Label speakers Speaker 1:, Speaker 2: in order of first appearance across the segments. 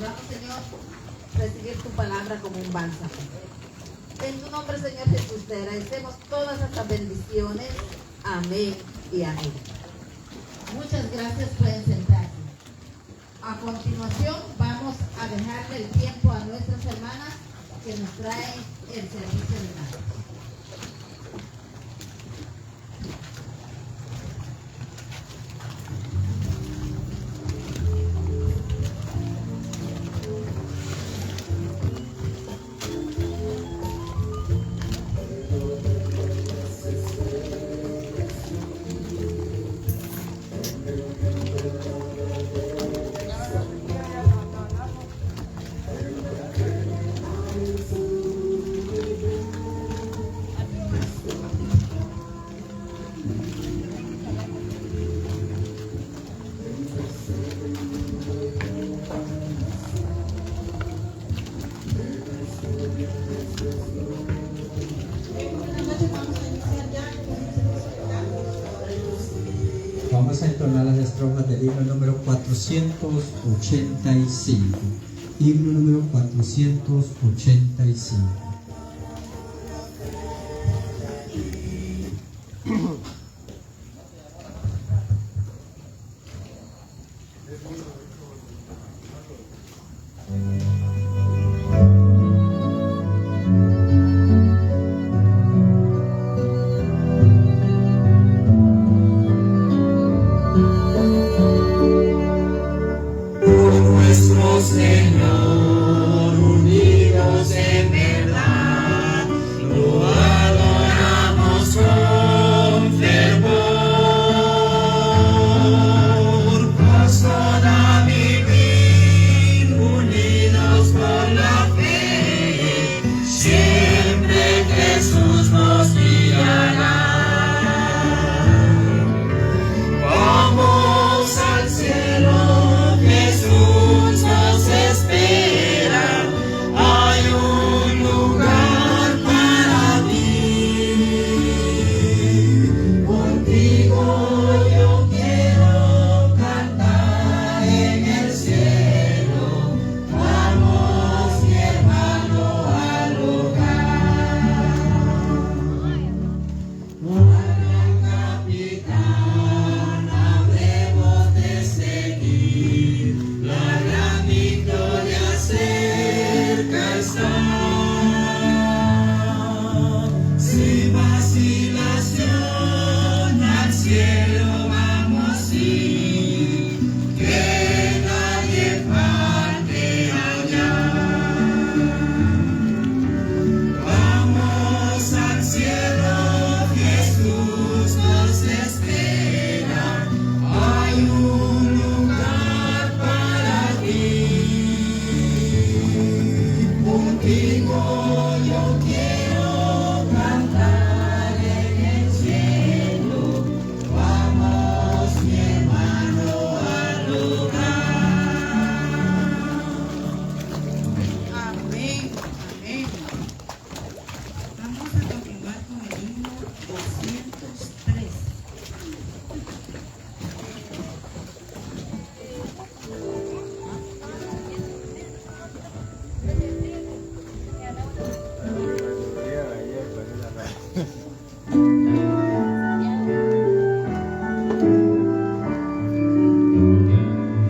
Speaker 1: rogamos, Señor, recibir tu palabra como un bálsamo. En tu nombre, Señor Jesús, te agradecemos todas estas bendiciones. Amén y amén. Muchas gracias, pueden sentarse. A continuación, vamos a dejarle el tiempo a nuestras hermanas que nos traen el servicio de nada.
Speaker 2: Vamos a entonar las estrofas del himno número 485. Himno número 485.
Speaker 3: Señor, unidos en verdad, lo adoramos con fervor. Haz toda vivir, unidos por la fe, siempre Jesús nos guiará. Vamos al cielo, Jesús nos espera, hay un lugar para ti. Contigo yo quiero cantar en el cielo, vamos mi hermano al lugar. Al capitán habremos de seguir, la gran victoria cerca está. Sin vacilación al cielo vamos ir, que nadie falte allá. Vamos al cielo, Jesús nos espera, hay un lugar para ti. Contigo yo quiero cantar en el cielo, vamos mi hermano al lugar.
Speaker 1: Amén, amén.
Speaker 4: Vamos a continuar con el himno 203.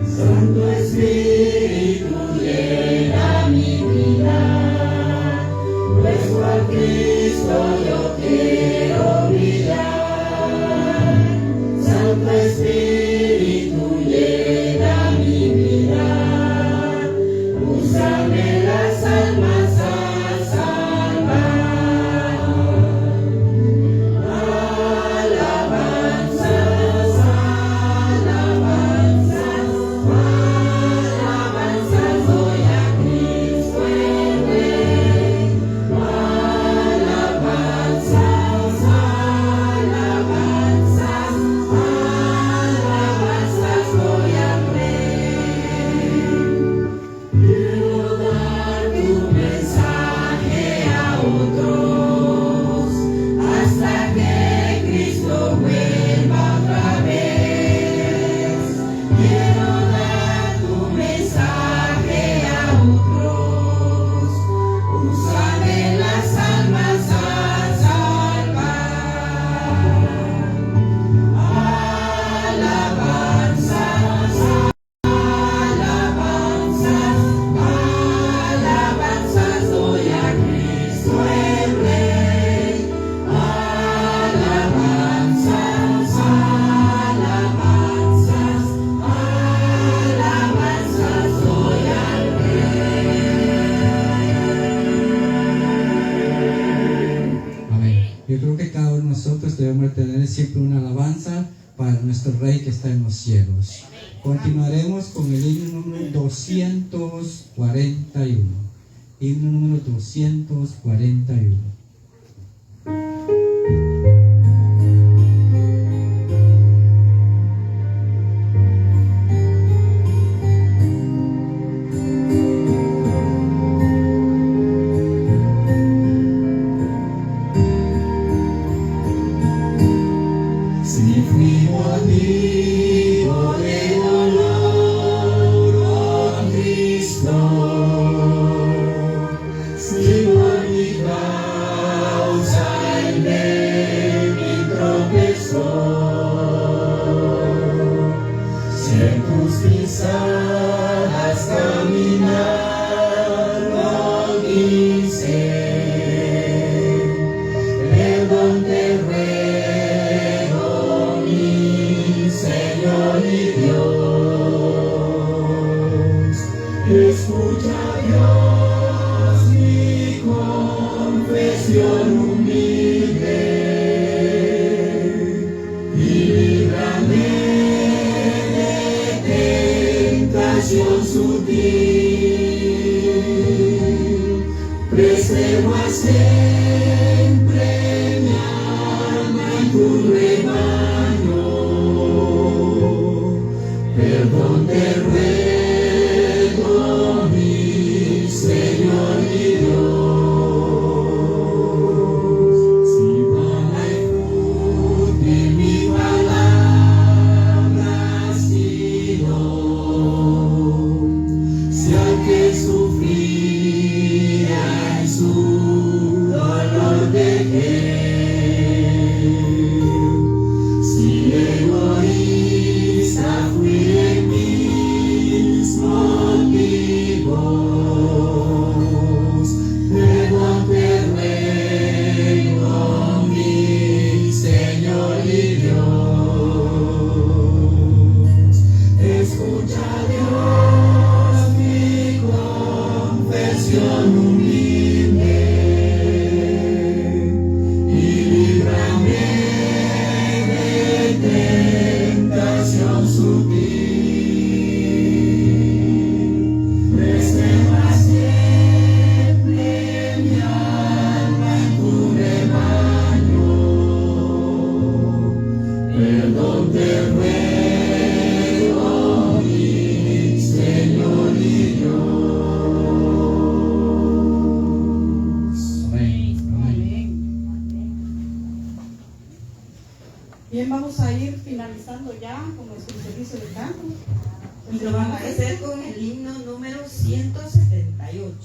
Speaker 3: Santo Espíritu llena mi vida, pues por Cristo yo quiero brillar. Santo Espíritu llena mi vida, úsame las almas a salvar. Alabanzas, alabanzas, alabanzas doy a Cristo el Rey. Alabanzas, alabanzas, alabanzas doy al Rey. Quiero dar tu
Speaker 2: siempre una alabanza para nuestro Rey que está en los cielos. Continuaremos con el himno número 241. Himno número 241.
Speaker 4: Bien, vamos a ir finalizando ya con nuestro servicio de canto.
Speaker 3: Y lo vamos a hacer con el himno número 178.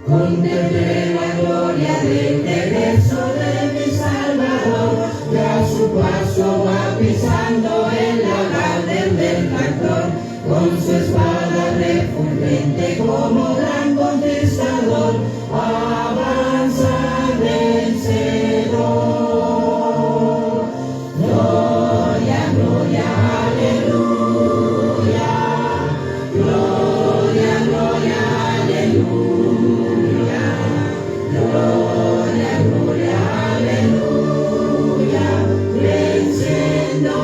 Speaker 5: Contemplé la gloria del regreso de mi Salvador, que a su paso va pisando el lagar del tractor, con su espada refulgente como gran conquistador, avanza vencedor. Gloria, gloria, aleluya, gloria, gloria, aleluya. Gloria, gloria, aleluya, venciendo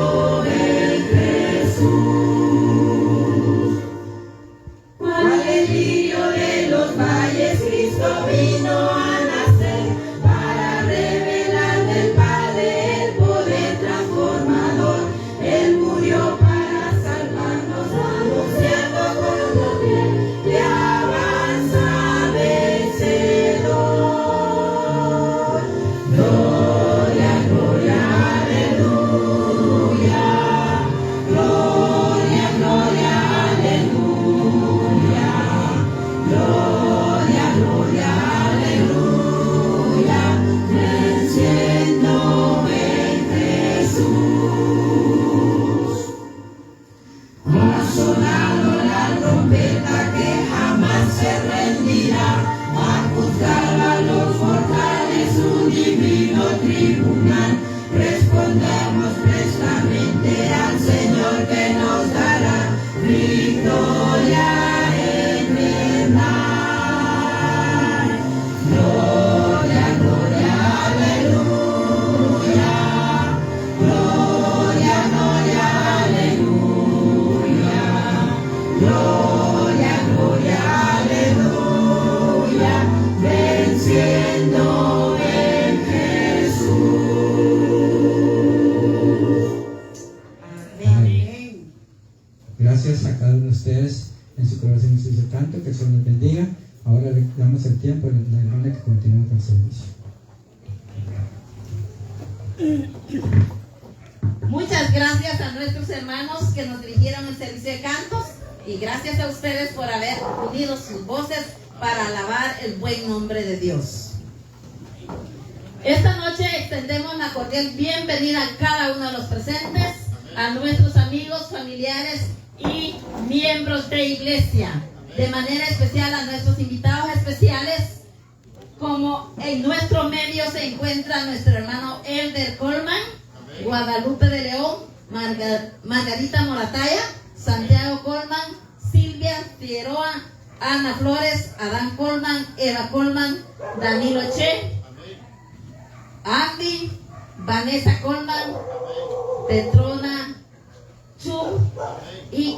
Speaker 5: en Jesús. Cual el lirio de los valles, Cristo vino a nacer para revelar del Padre el poder transformador. Él murió para salvarnos, anunciando con la piel que avanza vencedor. Gloria, gloria, aleluya. Gloria, gloria, aleluya. Gloria, gloria, aleluya.
Speaker 2: canto, que el Señor les bendiga. Ahora le damos el tiempo a la hermana que continúe con el servicio.
Speaker 1: Muchas gracias a nuestros hermanos que nos dirigieron el servicio de cantos y gracias a ustedes por haber unido sus voces para alabar el buen nombre de Dios. Esta noche extendemos una cordial bienvenida a cada uno de los presentes, a nuestros amigos, familiares y miembros de iglesia. De manera especial a nuestros invitados especiales, como en nuestro medio se encuentra nuestro hermano Elder Coleman, Guadalupe de León, Margarita Morataya, Santiago Coleman, Silvia Figueroa, Ana Flores, Adán Coleman, Eva Coleman, Danilo Che, Andy, Vanessa Coleman, Petrona Chu y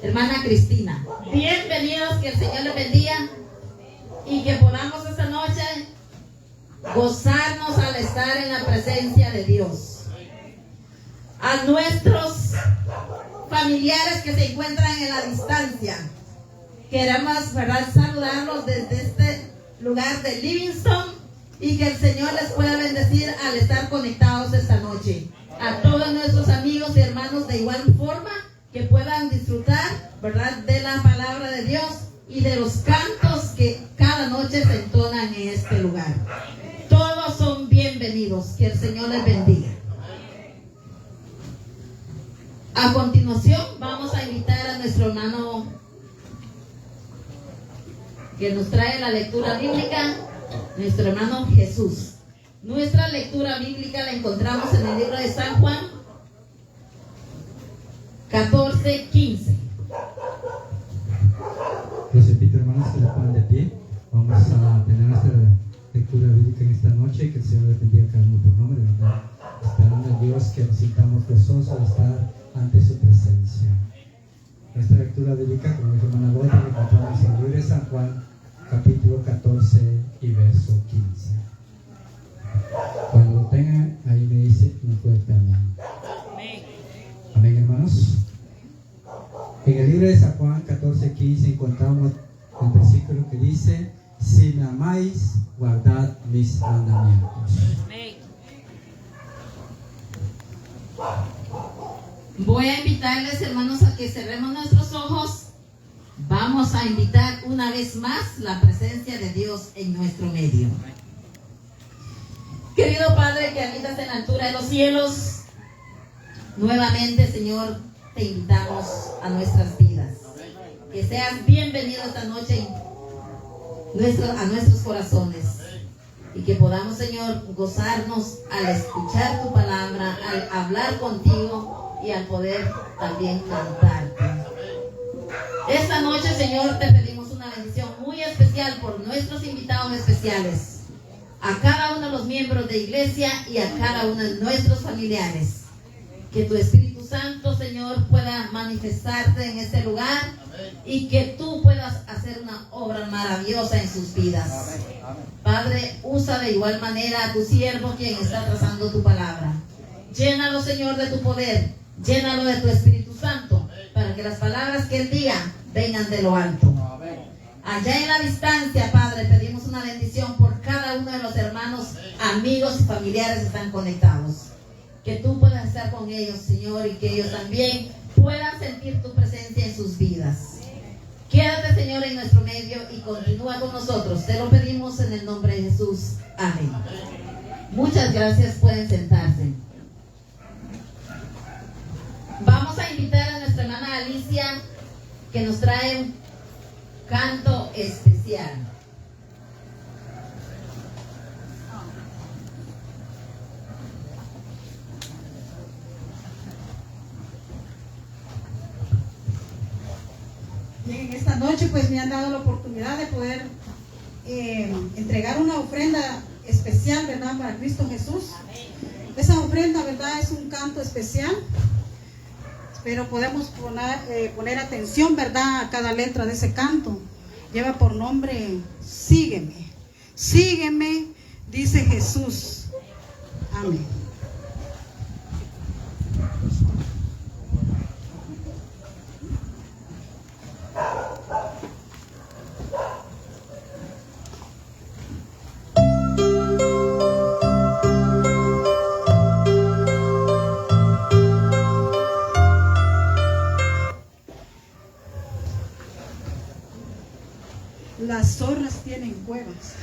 Speaker 1: hermana Cristina. Bienvenidos, que el Señor les bendiga y que podamos esta noche gozarnos al estar en la presencia de Dios. A nuestros familiares que se encuentran en la distancia, queremos, ¿verdad?, saludarlos desde este lugar de Livingston y que el Señor les pueda bendecir al estar conectados esta noche. A todos nuestros amigos y hermanos de igual forma, que puedan disfrutar, ¿verdad?, de la palabra de Dios y de los cantos que cada noche se entonan en este lugar. Todos son bienvenidos. Que el Señor les bendiga. A continuación vamos a invitar a nuestro hermano que nos trae la lectura bíblica, nuestro hermano Jesús. Nuestra lectura bíblica la encontramos en el libro de San Juan 14:15.
Speaker 2: Les repito, hermanos, que le pongan de pie. Vamos a tener nuestra lectura bíblica en esta noche. Que el Señor les bendiga cada uno por nombre, ¿verdad? Esperando en Dios que nos sintamos gozosos de estar ante su presencia. Nuestra lectura bíblica, como dijo hermana Bota, la encontramos en el libro de San Juan, capítulo 14 y verso 15. Cuando lo tengan, ahí me dice un fuerte amén. Amén, hermanos. En el libro de San Juan 14:15 encontramos el versículo que dice: si me amáis, guardad mis mandamientos.
Speaker 1: Voy a invitarles, hermanos, a que cerremos nuestros ojos. Vamos a invitar una vez más la presencia de Dios en nuestro medio. Querido Padre que habitas en la altura de los cielos, nuevamente, Señor, te invitamos a nuestras vidas. Que seas bienvenido esta noche a nuestros corazones y que podamos, Señor, gozarnos al escuchar tu palabra, al hablar contigo y al poder también cantarte. Esta noche, Señor, te pedimos una bendición muy especial por nuestros invitados especiales, a cada uno de los miembros de iglesia y a cada uno de nuestros familiares. Que tu Espíritu Santo, Señor, pueda manifestarte en este lugar y que tú puedas hacer una obra maravillosa en sus vidas. Padre, usa de igual manera a tu siervo quien está trazando tu palabra. Llénalo, Señor, de tu poder, llénalo de tu Espíritu Santo, para que las palabras que él diga vengan de lo alto. Allá en la distancia, Padre, pedimos una bendición por cada uno de los hermanos, amigos y familiares que están conectados. Que tú puedas estar con ellos, Señor, y que ellos también puedan sentir tu presencia en sus vidas. Quédate, Señor, en nuestro medio y continúa con nosotros. Te lo pedimos en el nombre de Jesús. Amén. Muchas gracias. Pueden sentarse. Vamos a invitar a nuestra hermana Alicia, que nos trae un canto especial.
Speaker 4: Bien, esta noche pues me han dado la oportunidad de poder entregar una ofrenda especial, ¿verdad?, para Cristo Jesús. Esa ofrenda, ¿verdad?, es un canto especial, pero podemos poner atención, ¿verdad?, a cada letra de ese canto. Lleva por nombre: sígueme, sígueme, dice Jesús. Amén. las zorras tienen cuevas.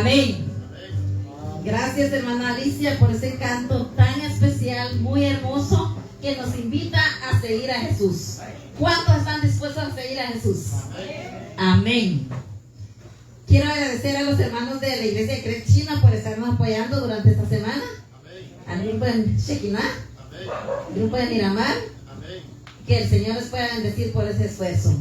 Speaker 1: Amén. Gracias, hermana Alicia, por ese canto tan especial, muy hermoso, que nos invita a seguir a Jesús. ¿Cuántos están dispuestos a seguir a Jesús? Amén. Quiero agradecer a los hermanos de la iglesia de Cres China por estarnos apoyando durante esta semana. Al grupo de Shekinah, al grupo de Miramar. Que el Señor les pueda bendecir por ese esfuerzo.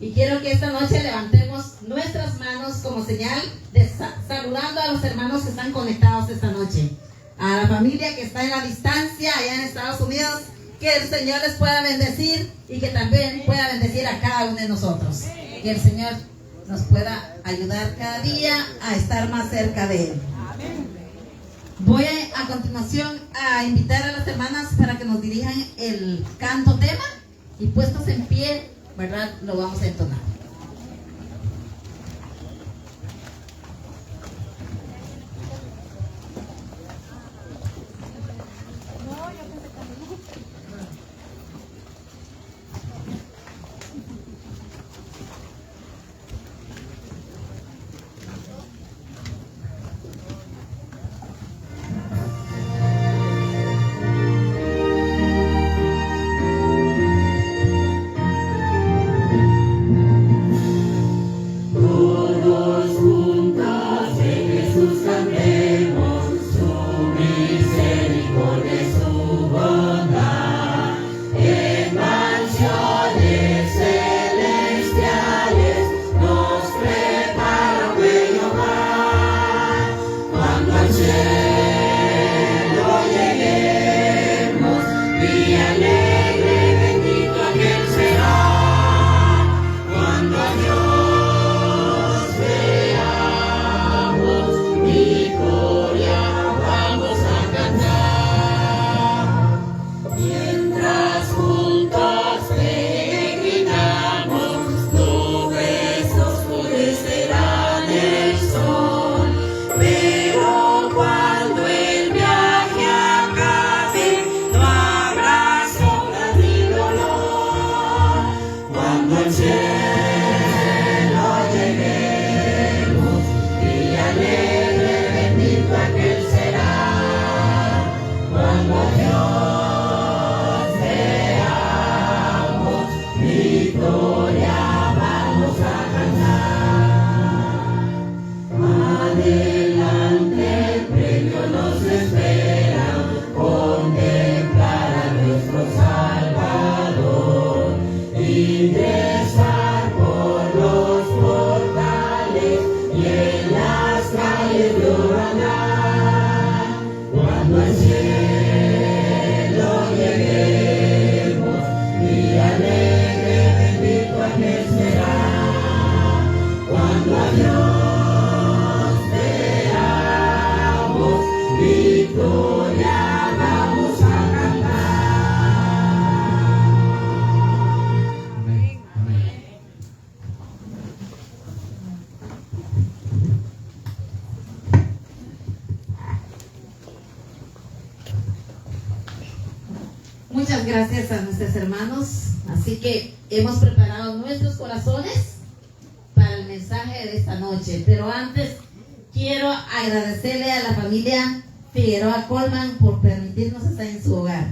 Speaker 1: Y quiero que esta noche levantemos nuestras manos como señal de saludando a los hermanos que están conectados esta noche. A la familia que está en la distancia allá en Estados Unidos, que el Señor les pueda bendecir y que también pueda bendecir a cada uno de nosotros. Que el Señor nos pueda ayudar cada día a estar más cerca de Él. Voy a continuación a invitar a las hermanas para que nos dirijan el canto tema y puestos en pie, ¿verdad? Lo vamos a entonar. Muchas gracias a nuestros hermanos. Así que hemos preparado nuestros corazones para el mensaje de esta noche. Pero antes quiero agradecerle a la familia Figueroa Colman por permitirnos estar en su hogar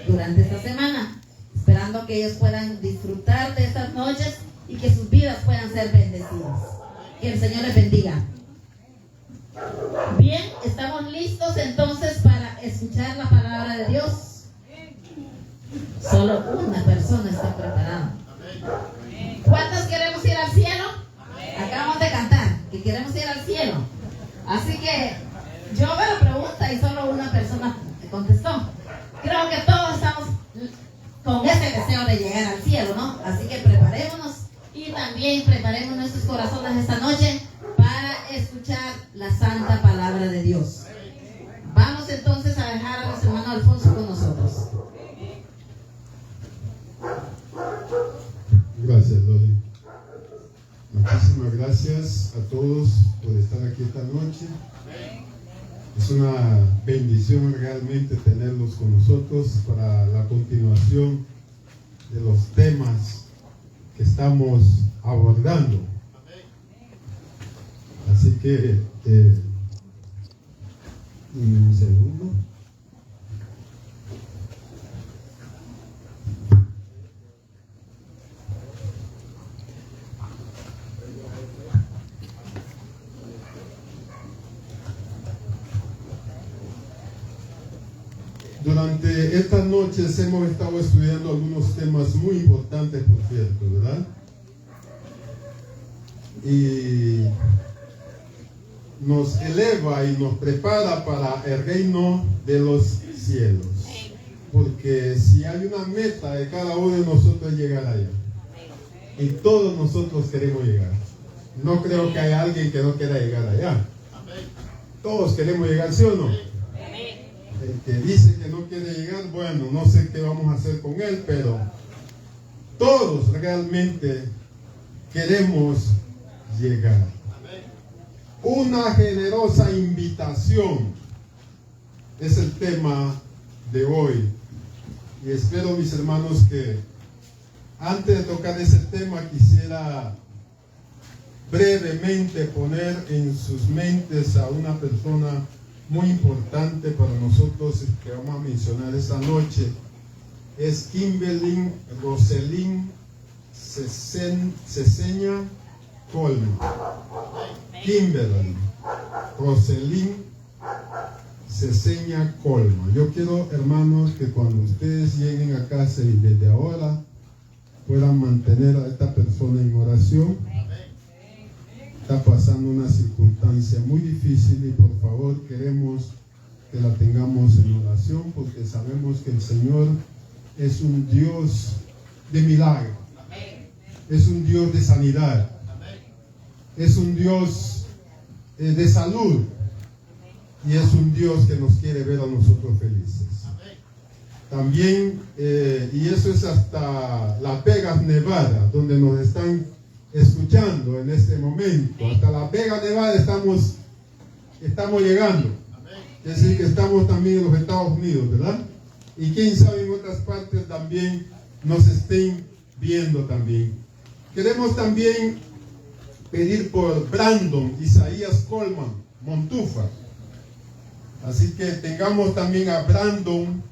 Speaker 1: durante esta semana, esperando que ellos puedan disfrutar de estas noches y que sus vidas puedan ser bendecidas. Que el Señor les bendiga. Bien, estamos listos entonces para escuchar la palabra de Dios. Solo una persona está preparada. ¿Cuántos queremos ir al cielo? Acabamos de cantar que queremos ir al cielo. Así que yo me lo pregunto y solo una persona contestó. Creo que todos estamos con ese deseo de llegar al cielo, ¿no? Así que preparémonos y también preparemos nuestros corazones esta noche para escuchar la santa palabra de Dios. Vamos entonces a dejar a nuestro hermano Alfonso con nosotros.
Speaker 6: Gracias, Loli. Muchísimas gracias a todos por estar aquí esta noche. Es una bendición realmente tenerlos con nosotros para la continuación de los temas que estamos abordando. Así que, un segundo. Durante estas noches hemos estado estudiando algunos temas muy importantes, por cierto, ¿verdad? y nos eleva y nos prepara para el reino de los cielos. Porque si hay una meta de cada uno de nosotros es llegar allá. Y todos nosotros queremos llegar. No creo que haya alguien que no quiera llegar allá. Todos queremos llegar, ¿sí o no? El que dice que no quiere llegar, bueno, no sé qué vamos a hacer con él, pero todos realmente queremos llegar. Una generosa invitación es el tema de hoy. Y espero, mis hermanos, que antes de tocar ese tema quisiera brevemente poner en sus mentes a una persona muy importante para nosotros que vamos a mencionar esta noche. Es Kimberly Roselyn Ceseña Colman. Kimberly Roselyn Ceseña Colman. Yo quiero, hermanos, que cuando ustedes lleguen a casa y desde ahora puedan mantener a esta persona en oración. Está pasando una circunstancia muy difícil y por favor queremos que la tengamos en oración, porque sabemos que el Señor es un Dios de milagro, es un Dios de sanidad, es un Dios de salud, y es un Dios que nos quiere ver a nosotros felices. También, y eso es hasta Las Vegas, Nevada, donde nos están escuchando en este momento. Hasta Las Vegas, Nevada estamos llegando. Es decir, que estamos también en los Estados Unidos, ¿verdad? Y quién sabe, en otras partes también nos estén viendo también. Queremos también pedir por Brandon Isaías Colman Montufa. Así que tengamos también a Brandon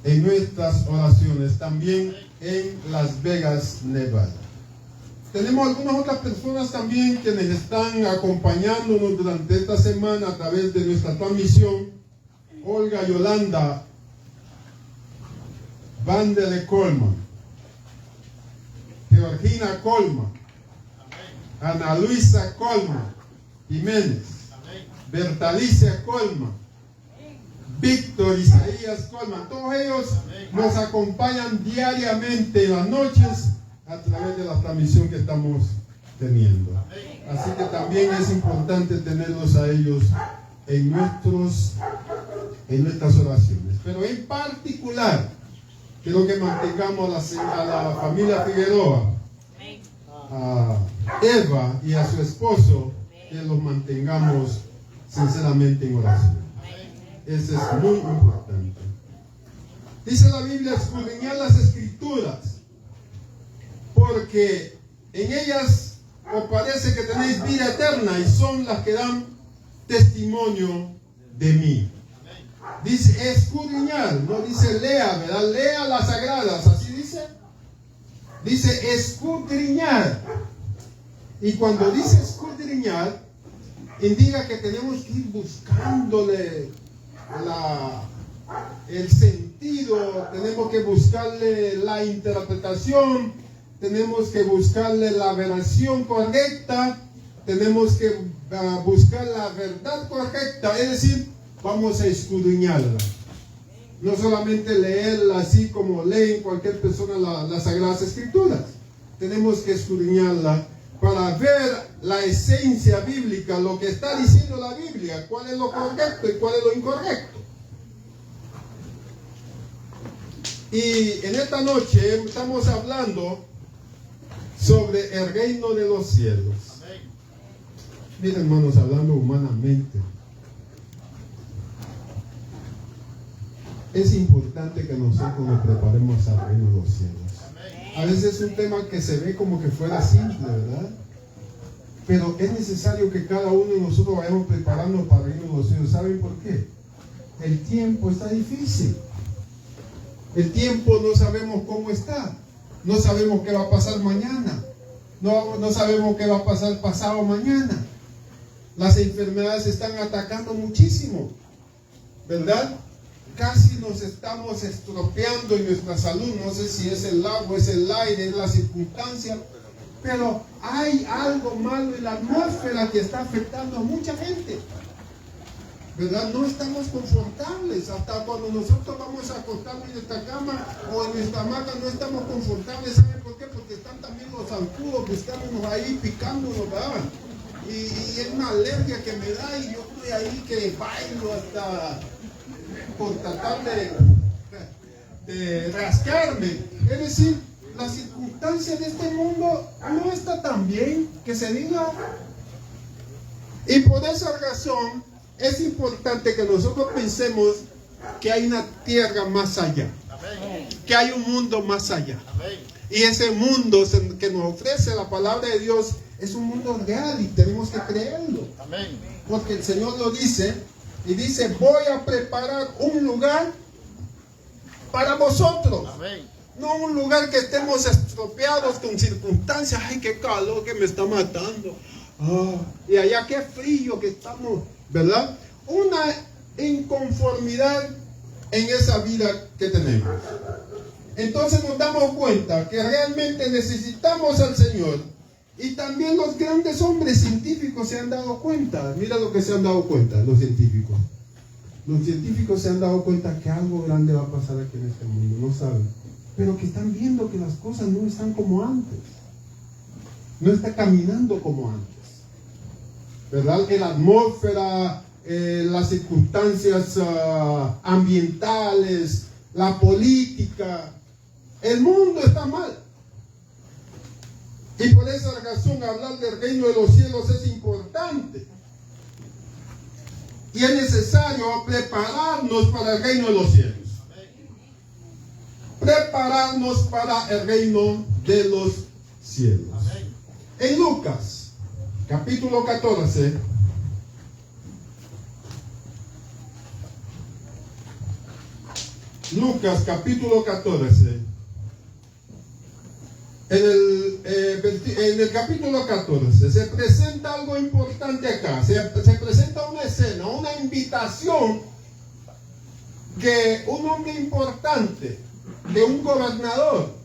Speaker 6: en nuestras oraciones, también en Las Vegas, Nevada. Tenemos algunas otras personas también que nos están acompañándonos durante esta semana a través de nuestra transmisión. Olga Yolanda Vandele Colman, Georgina Colman, Ana Luisa Colman Jiménez, Bertalicia Colman, Víctor Isaías Colman. Todos ellos nos acompañan diariamente en las noches a través de la transmisión que estamos teniendo. Así que también es importante tenerlos a ellos en nuestras oraciones. Pero en particular, quiero que mantengamos a la familia Figueroa, a Eva y a su esposo, que los mantengamos sinceramente en oración. Eso es muy importante. Dice la Biblia: escudriñad las Escrituras, porque en ellas os parece que tenéis vida eterna, y son las que dan testimonio de mí. Dice escudriñar, no dice lea, ¿verdad? Lea las sagradas, así dice. Dice escudriñar. Y cuando dice escudriñar, indica que tenemos que ir buscándole el sentido, tenemos que buscarle la interpretación, tenemos que buscarle la veración correcta, tenemos que buscar la verdad correcta, es decir, vamos a escudriñarla. No solamente leerla así como leen cualquier persona las Sagradas Escrituras, tenemos que escudriñarla para ver la esencia bíblica, lo que está diciendo la Biblia, cuál es lo correcto y cuál es lo incorrecto. Y en esta noche estamos hablando sobre el reino de los cielos. Miren, hermanos, hablando humanamente, es importante que nosotros nos preparemos al reino de los cielos. A veces es un tema que se ve como que fuera simple, ¿verdad? Pero es necesario que cada uno de nosotros vayamos preparando para el reino de los cielos. ¿Saben por qué? El tiempo está difícil. El tiempo no sabemos cómo está. No sabemos qué va a pasar mañana. No sabemos qué va a pasar pasado mañana. Las enfermedades están atacando muchísimo, ¿verdad? Casi nos estamos estropeando en nuestra salud. No sé si es el agua, es el aire, es la circunstancia, pero hay algo malo en la atmósfera que está afectando a mucha gente. ¿Verdad? No estamos confortables. Hasta cuando nosotros vamos a acostarnos en esta cama o en nuestra hamaca no estamos confortables. ¿Saben por qué? Porque están también los zancudos buscándonos ahí, picándonos, ¿verdad? Y es una alergia que me da y yo estoy ahí que bailo hasta por tratar de rascarme. Es decir, la circunstancia de este mundo no está tan bien que se diga. Y por esa razón es importante que nosotros pensemos que hay una tierra más allá. Que hay un mundo más allá. Y ese mundo que nos ofrece la palabra de Dios es un mundo real y tenemos que creerlo. Porque el Señor lo dice y dice: voy a preparar un lugar para vosotros. No un lugar que estemos estropeados con circunstancias. Ay, qué calor que me está matando. Y allá qué frío que estamos, ¿verdad? Una inconformidad en esa vida que tenemos. Entonces nos damos cuenta que realmente necesitamos al Señor. Y también los grandes hombres científicos se han dado cuenta. Mira lo que se han dado cuenta los científicos. Los científicos se han dado cuenta que algo grande va a pasar aquí en este mundo. No saben. Pero que están viendo que las cosas no están como antes. No está caminando como antes. ¿Verdad? La atmósfera, las circunstancias ambientales, la política, el mundo está mal. Y por esa razón hablar del reino de los cielos es importante. Y es necesario prepararnos para el reino de los cielos. Prepararnos para el reino de los cielos. En Lucas, capítulo 14, Lucas capítulo 14, en el capítulo 14 se presenta algo importante acá. Se presenta una escena, una invitación que un hombre importante, de un gobernador,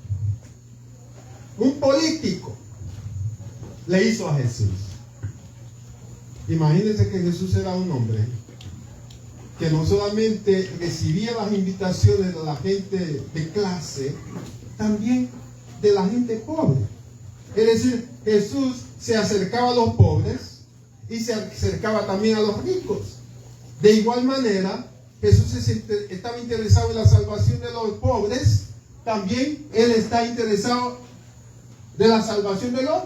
Speaker 6: un político, le hizo a Jesús. Imagínense que Jesús era un hombre que no solamente recibía las invitaciones de la gente de clase, también de la gente pobre. Es decir, Jesús se acercaba a los pobres y se acercaba también a los ricos. De igual manera, Jesús estaba interesado en la salvación de los pobres, también Él está interesado de la salvación de los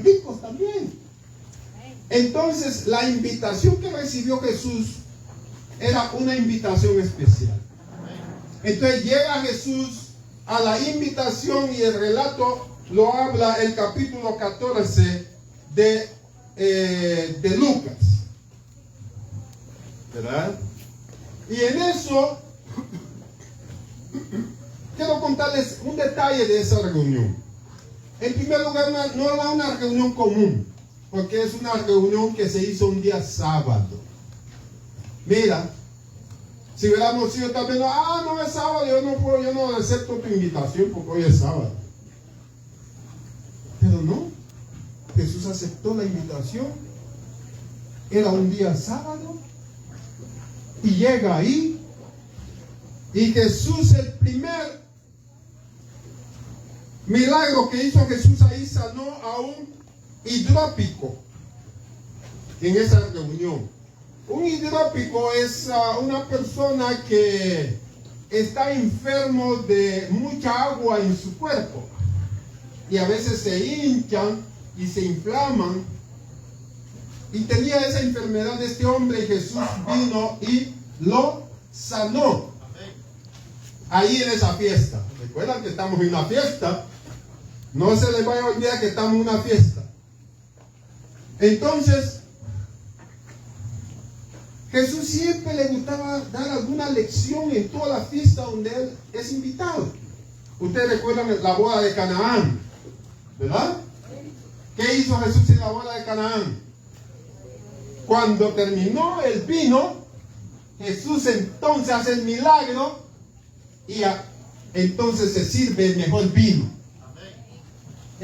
Speaker 6: ricos también. Entonces, la invitación que recibió Jesús era una invitación especial. Entonces llega Jesús a la invitación y el relato lo habla el capítulo 14 de Lucas, ¿verdad? Y en eso quiero contarles un detalle de esa reunión. En primer lugar, no era una reunión común, porque es una reunión que se hizo un día sábado. Mira, si hubiéramos sido también, no es sábado, yo no acepto tu invitación porque hoy es sábado. Pero no, Jesús aceptó la invitación. Era un día sábado y llega ahí y Jesús, el primer milagro que hizo Jesús ahí, sanó a un hidrópico en esa reunión. Un hidrópico es una persona que está enfermo de mucha agua en su cuerpo y a veces se hinchan y se inflaman, y tenía esa enfermedad de este hombre y Jesús vino y lo sanó ahí en esa fiesta. Recuerdan que estamos en una fiesta, no se les vaya a olvidar que estamos en una fiesta. Entonces Jesús siempre le gustaba dar alguna lección en toda la fiesta donde Él es invitado. Ustedes recuerdan la boda de Canaán, ¿verdad? ¿Qué hizo Jesús en la boda de Canaán? Cuando terminó el vino, Jesús entonces hace el milagro y entonces se sirve el mejor vino.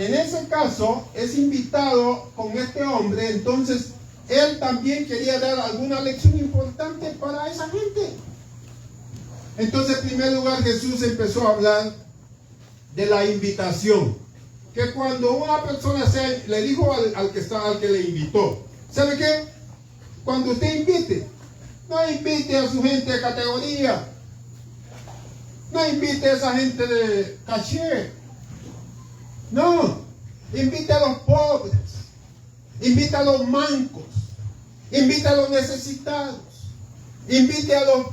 Speaker 6: en ese caso es invitado con este hombre, entonces él también quería dar alguna lección importante para esa gente. Entonces, en primer lugar, Jesús empezó a hablar de la invitación. Que cuando una persona le dijo al que le invitó, ¿sabe qué? Cuando usted invite, no invite a su gente de categoría, no invite a esa gente de caché, no, invite a los pobres, invite a los mancos, invite a los necesitados, invite a los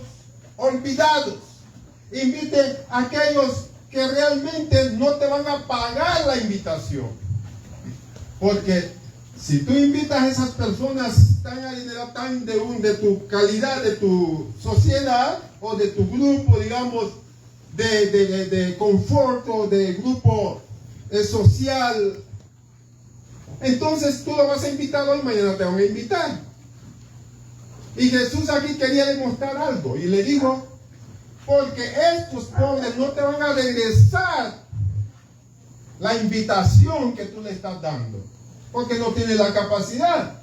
Speaker 6: olvidados, invite a aquellos que realmente no te van a pagar la invitación. Porque si tú invitas a esas personas tan adineradas, tan de tu calidad, de tu sociedad o de tu grupo, digamos, de confort o de grupo social, entonces tú lo vas a invitar hoy, mañana te van a invitar. Y Jesús aquí quería demostrar algo y le dijo, porque estos pobres no te van a regresar la invitación que tú le estás dando, porque no tiene la capacidad.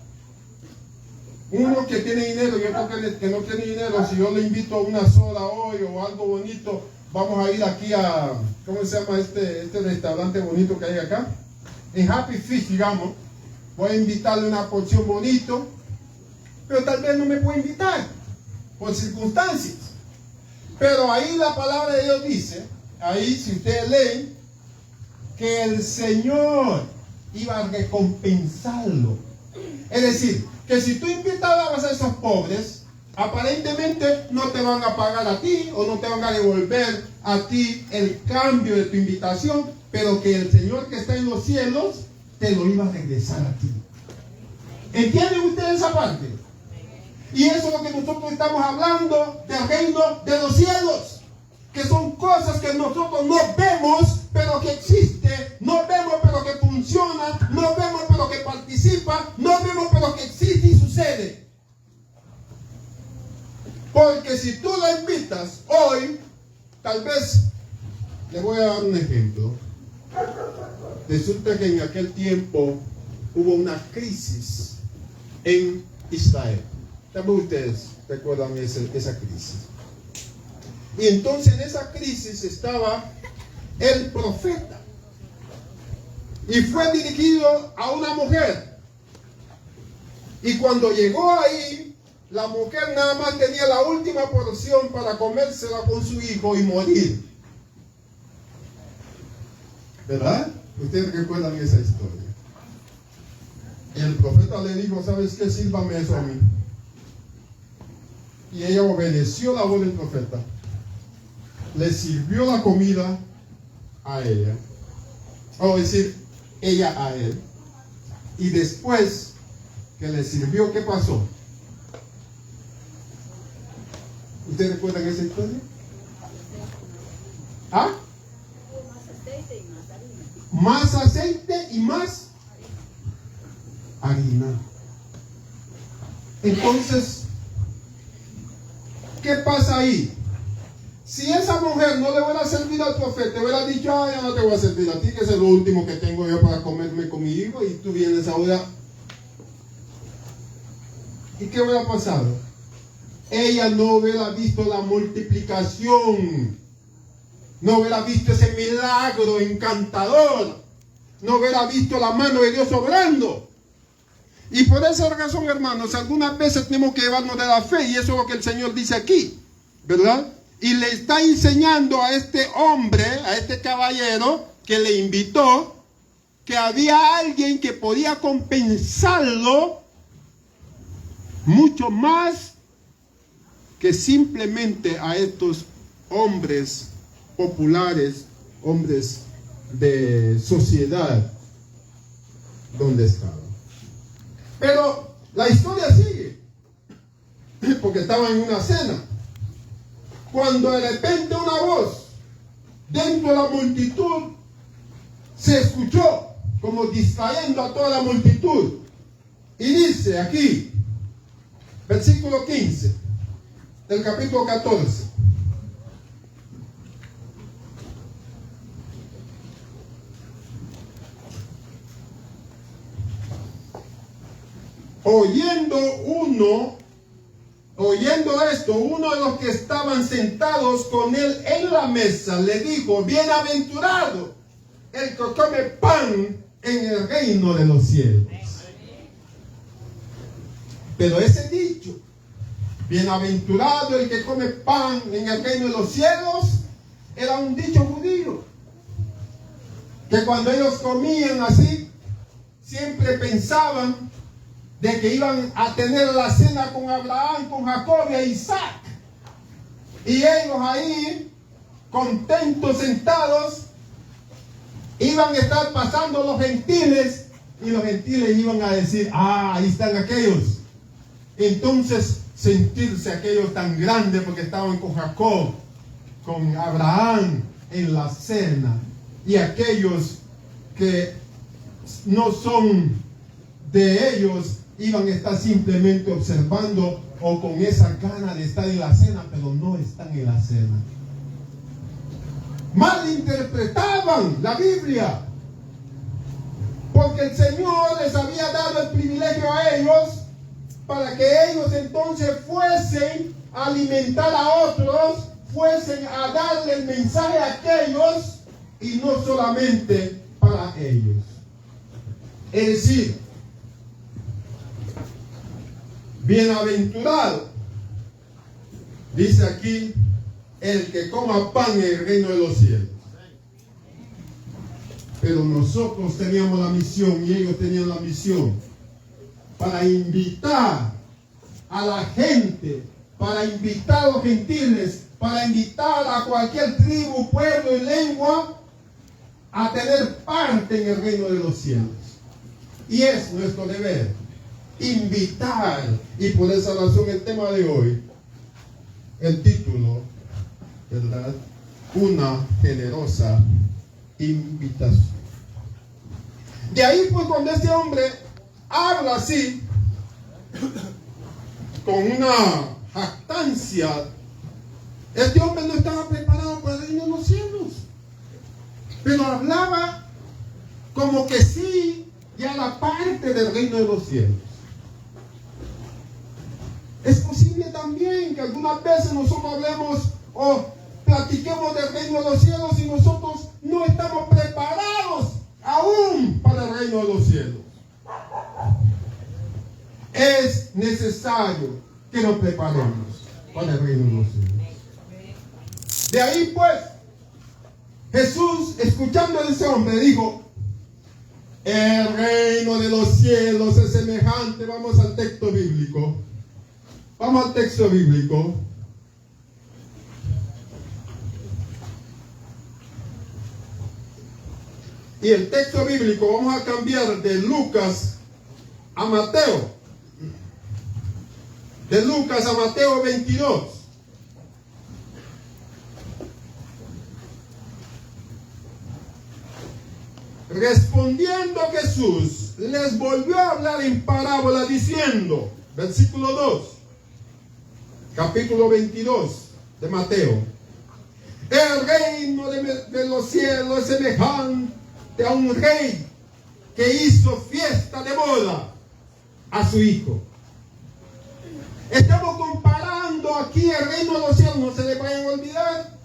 Speaker 6: Uno que tiene dinero y otro que no tiene dinero, si yo le invito a una sola hoy o algo bonito, vamos a ir aquí a, ¿cómo se llama este restaurante bonito que hay acá? En Happy Fish, digamos. Voy a invitarle una porción bonito, pero tal vez no me puede invitar por circunstancias. Pero ahí la palabra de Dios dice, ahí si ustedes leen, que el Señor iba a recompensarlo. Es decir, que si tú invitabas a esos pobres, aparentemente no te van a pagar a ti o no te van a devolver a ti el cambio de tu invitación, pero que el Señor que está en los cielos te lo iba a regresar a ti. ¿Entienden ustedes esa parte? Y eso es lo que nosotros estamos hablando del reino de los cielos, que son cosas que nosotros no vemos, pero que existe, no vemos, pero que funciona, no vemos, pero que participa, no vemos, pero que existe y sucede. Porque si tú la invitas hoy, tal vez, le voy a dar un ejemplo. Resulta que en aquel tiempo hubo una crisis en Israel. También ustedes recuerdan esa crisis. Y entonces en esa crisis estaba el profeta. Y fue dirigido a una mujer. Y cuando llegó ahí, la mujer nada más tenía la última porción para comérsela con su hijo y morir. ¿Verdad? Ustedes recuerdan esa historia. Y el profeta le dijo, ¿sabes qué? Sírvame eso a mí. Y ella obedeció la voz del profeta. Le sirvió la comida a ella. O decir, ella a él. Y después que le sirvió, ¿qué pasó? ¿Ustedes recuerdan esa historia? ¿Ah? Más aceite y más harina. Entonces, ¿qué pasa ahí? Si esa mujer no le hubiera servido al profeta, hubiera dicho, ya no te voy a servir a ti, que es lo último que tengo yo para comerme con mi hijo, y tú vienes ahora. ¿Y qué hubiera pasado? Ella no hubiera visto la multiplicación, no hubiera visto ese milagro encantador, no hubiera visto la mano de Dios obrando. Y por esa razón, hermanos, algunas veces tenemos que llevarnos de la fe, y eso es lo que el Señor dice aquí, ¿verdad? Y le está enseñando a este hombre, a este caballero que le invitó, que había alguien que podía compensarlo mucho más que simplemente a estos hombres populares, hombres de sociedad donde estaban. Pero la historia sigue, porque estaban en una cena, cuando de repente una voz dentro de la multitud se escuchó, como distrayendo a toda la multitud, y dice aquí, versículo 15 del capítulo 14. oyendo esto, uno de los que estaban sentados con él en la mesa le dijo: bienaventurado el que come pan en el reino de los cielos. Pero ese dicho, bienaventurado el que come pan en el reino de los cielos, era un dicho judío, que cuando ellos comían así, siempre pensaban de que iban a tener la cena con Abraham, con Jacob y Isaac. Y ellos ahí, contentos, sentados, iban a estar pasando los gentiles, y los gentiles iban a decir: ah, ahí están aquellos. Entonces sentirse aquellos tan grandes porque estaban con Jacob, con Abraham en la cena, y aquellos que no son de ellos iban a estar simplemente observando o con esa gana de estar en la cena, pero no están en la cena. Malinterpretaban la Biblia, porque el Señor les había dado el privilegio a ellos para que ellos entonces fuesen a alimentar a otros, fuesen a darle el mensaje a aquellos, y no solamente para ellos. Es decir, bienaventurado, dice aquí, el que coma pan en el reino de los cielos. Pero nosotros teníamos la misión, y ellos tenían la misión, para invitar a la gente, para invitar a los gentiles, para invitar a cualquier tribu, pueblo y lengua a tener parte en el reino de los cielos. Y es nuestro deber invitar. Y por esa razón el tema de hoy, el título, ¿verdad? Una generosa invitación. De ahí pues, cuando este hombre habla así, con una jactancia, este hombre no estaba preparado para el reino de los cielos, pero hablaba como que sí, ya la parte del reino de los cielos. Es posible también que algunas veces nosotros hablemos o platiquemos del reino de los cielos y nosotros no estamos preparados aún para el reino de los cielos. Es necesario que nos preparemos para el reino de los cielos. De ahí pues, Jesús, escuchando a ese hombre, dijo: el reino de los cielos es semejante. Vamos al texto bíblico. Vamos al texto bíblico. Y el texto bíblico vamos a cambiar de Lucas a Mateo. De Lucas a Mateo 22. Respondiendo Jesús, les volvió a hablar en parábola diciendo, versículo 2, capítulo 22 de Mateo: el reino de los cielos es semejante a un rey que hizo fiesta de boda a su hijo. Estamos comparando aquí el reino de los cielos, no se le vayan a olvidar.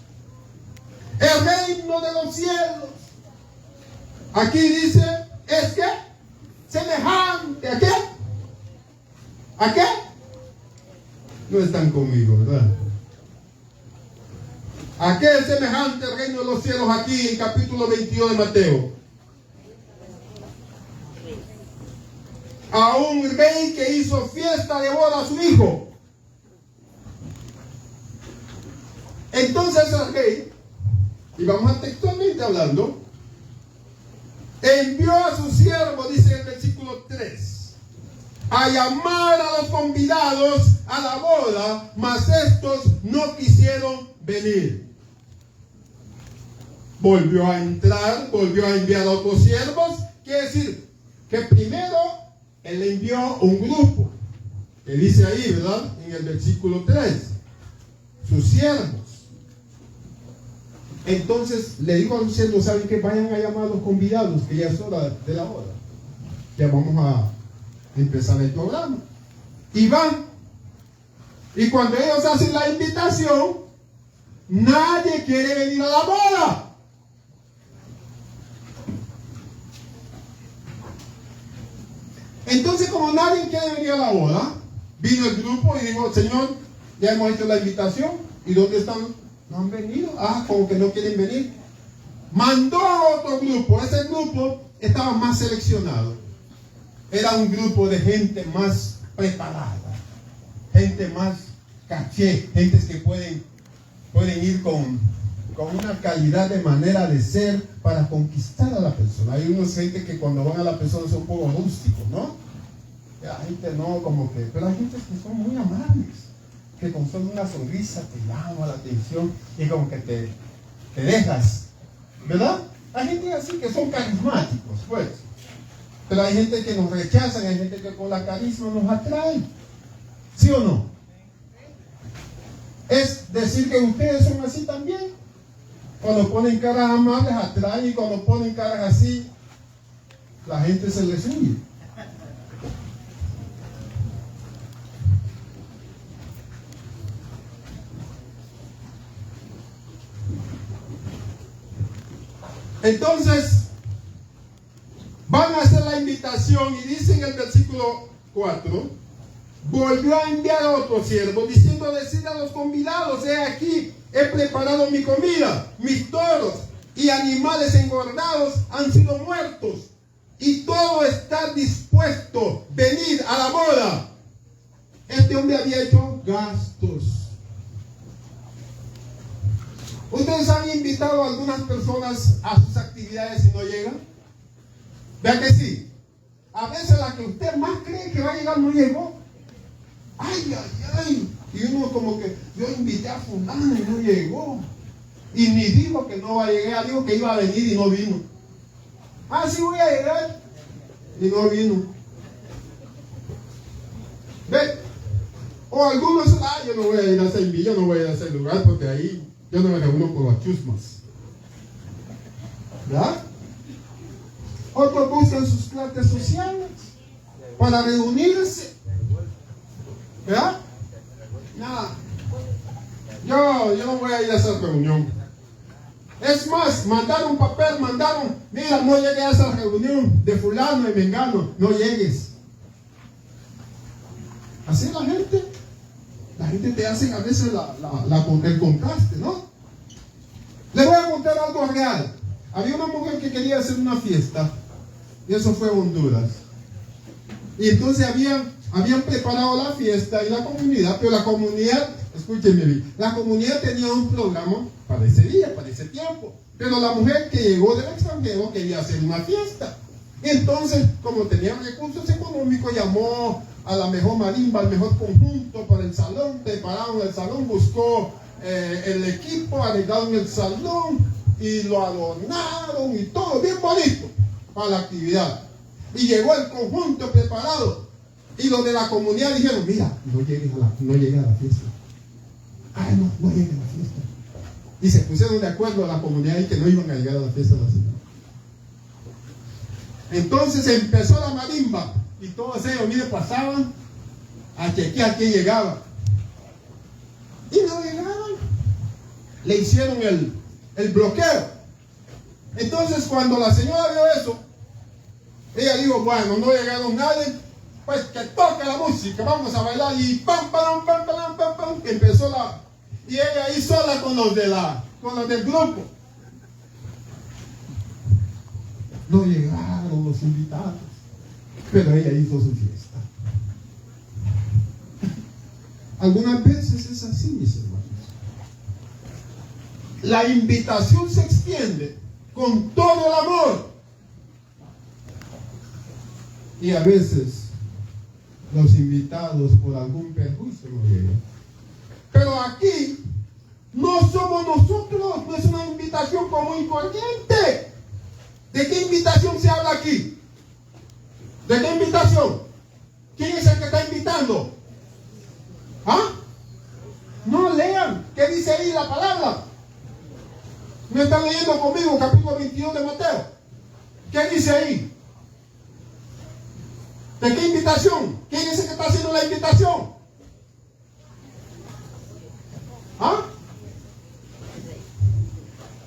Speaker 6: El reino de los cielos, aquí dice, es que semejante a qué. ¿A qué? No están conmigo, ¿verdad? ¿A qué es semejante el reino de los cielos aquí en capítulo 22 de Mateo? A un rey que hizo fiesta de boda a su hijo. Entonces el rey, y vamos a textualmente hablando, envió a su siervo, dice en el versículo 3, a llamar a los convidados a la boda, mas estos no quisieron venir. Volvió a entrar, volvió a enviar a otros siervos. Quiere decir que primero él envió un grupo, que dice ahí, ¿verdad? En el versículo 3, sus siervos. Entonces le dijo a los siervos: ¿saben qué? Vayan a llamar a los convidados, que ya es hora de la boda. Ya vamos a empezar el programa. Y van. Y cuando ellos hacen la invitación, nadie quiere venir a la boda. Entonces, como nadie quiere venir a la boda, vino el grupo y dijo: Señor, ya hemos hecho la invitación. ¿Y dónde están? No han venido. Ah, como que no quieren venir. Mandó a otro grupo. Ese grupo estaba más seleccionado. Era un grupo de gente más preparada, gente más caché, gentes que pueden ir con una calidad de manera de ser para conquistar a la persona. Hay unos gente que cuando van a la persona son un poco rústicos, ¿no? La gente no, como que, pero hay gente que son muy amables, que con solo una sonrisa te llama la atención y como que te dejas, ¿verdad? Hay gente así que son carismáticos, pues. Pero hay gente que nos rechazan, hay gente que con la carisma nos atrae. ¿Sí o no? Es decir que ustedes son así también. Cuando ponen caras amables atraen, y cuando ponen caras así, la gente se les huye. Entonces, van a hacer la invitación y dice en el versículo 4: volvió a enviar a otro siervo diciendo: decid a los convidados, he aquí, he preparado mi comida, mis toros y animales engordados han sido muertos y todo está dispuesto, venid a la boda. Este hombre había hecho gastos. ¿Ustedes han invitado a algunas personas a sus actividades y no llegan? Vean que sí. A veces la que usted más cree que va a llegar no llegó. Ay, ay, ay. Y uno como que, yo invité a fulano y no llegó. Y ni dijo que no va a llegar, dijo que iba a venir y no vino. Ah, sí voy a llegar. Y no vino. ¿Ve? O algunos, yo no voy a ir a ese envío, yo no voy a ir a ese lugar porque ahí yo no me reúno con las chusmas. ¿Verdad? Otros buscan sus clases sociales para reunirse. ¿Verdad? Nada. Yo no voy a ir a esa reunión. Es más, mandaron papel, mira, no llegues a esa reunión de fulano y mengano, no llegues. Así es la gente. La gente te hace a veces el contraste, ¿no? Les voy a contar algo real. Había una mujer que quería hacer una fiesta, y eso fue en Honduras. Y entonces habían preparado la fiesta y la comunidad, pero la comunidad, escúchenme bien, la comunidad tenía un programa para ese día, para ese tiempo. Pero la mujer que llegó del extranjero quería hacer una fiesta. Y entonces, como tenía recursos económicos, llamó a la mejor marimba, al mejor conjunto para el salón, prepararon el salón, buscó el equipo, arreglaron el salón y lo adornaron y todo bien bonito para la actividad. Y llegó el conjunto preparado y los de la comunidad dijeron: mira, no llegues a la fiesta. Ay, no llegues a la fiesta. Y se pusieron de acuerdo a la comunidad y que no iban a llegar a la fiesta de la señora. Entonces empezó la marimba y todos ellos, mire, pasaban a chequear quién llegaba. Y no llegaban. Le hicieron el bloqueo. Entonces cuando la señora vio eso, ella dijo: bueno, no llegaron nadie, pues que toque la música, vamos a bailar. Y pam, pam, pam, pam, pam, pam, empezó y ella ahí sola con los del grupo. No llegaron los invitados, pero ella hizo su fiesta. Algunas veces es así, mis hermanos. La invitación se extiende con todo el amor. Y a veces los invitados por algún perjuicio no llegan. Pero aquí no somos nosotros, no es una invitación común y corriente. ¿De qué invitación se habla aquí? ¿De qué invitación? ¿Quién es el que está invitando? ¿Ah? No lean. ¿Qué dice ahí la palabra? ¿Me están leyendo conmigo? Capítulo 22 de Mateo. ¿Qué dice ahí? ¿De qué invitación? ¿Quién es el que está haciendo la invitación? ¿Ah?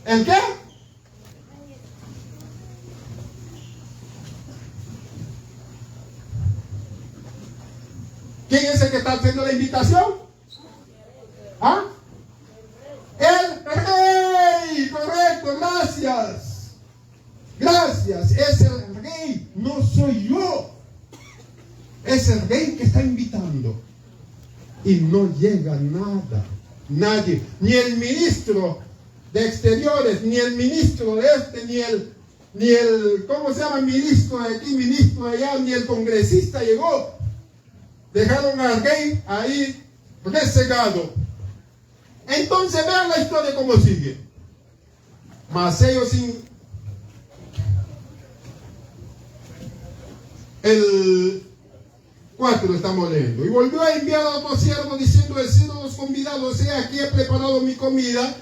Speaker 6: ¿El qué? ¿Quién es el que está haciendo la invitación? ¿Ah? El rey. Correcto, gracias. Gracias, es el rey, no soy yo. Es el rey que está invitando. Y no llega nada. Nadie, ni el ministro de Exteriores, ni el ministro de este, ni el ¿cómo se llama? Ministro de aquí, ministro de allá, ni el congresista llegó. Dejaron al rey ahí rezagado. Entonces vean la historia como sigue. Mas ellos el 4 estamos leyendo. Y volvió a enviar a otro siervo diciendo: decido a los convidados, aquí he preparado mi comida,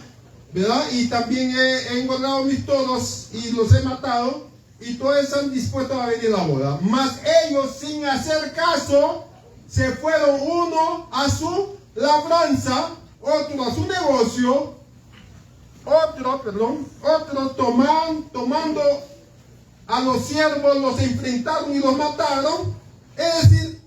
Speaker 6: ¿verdad? Y también he engordado mis toros y los he matado, y todos están dispuestos a venir a la boda. Mas ellos, sin hacer caso, se fueron, uno a su labranza, otro a su negocio, otro tomando a los siervos, los enfrentaron y los mataron. Es decir,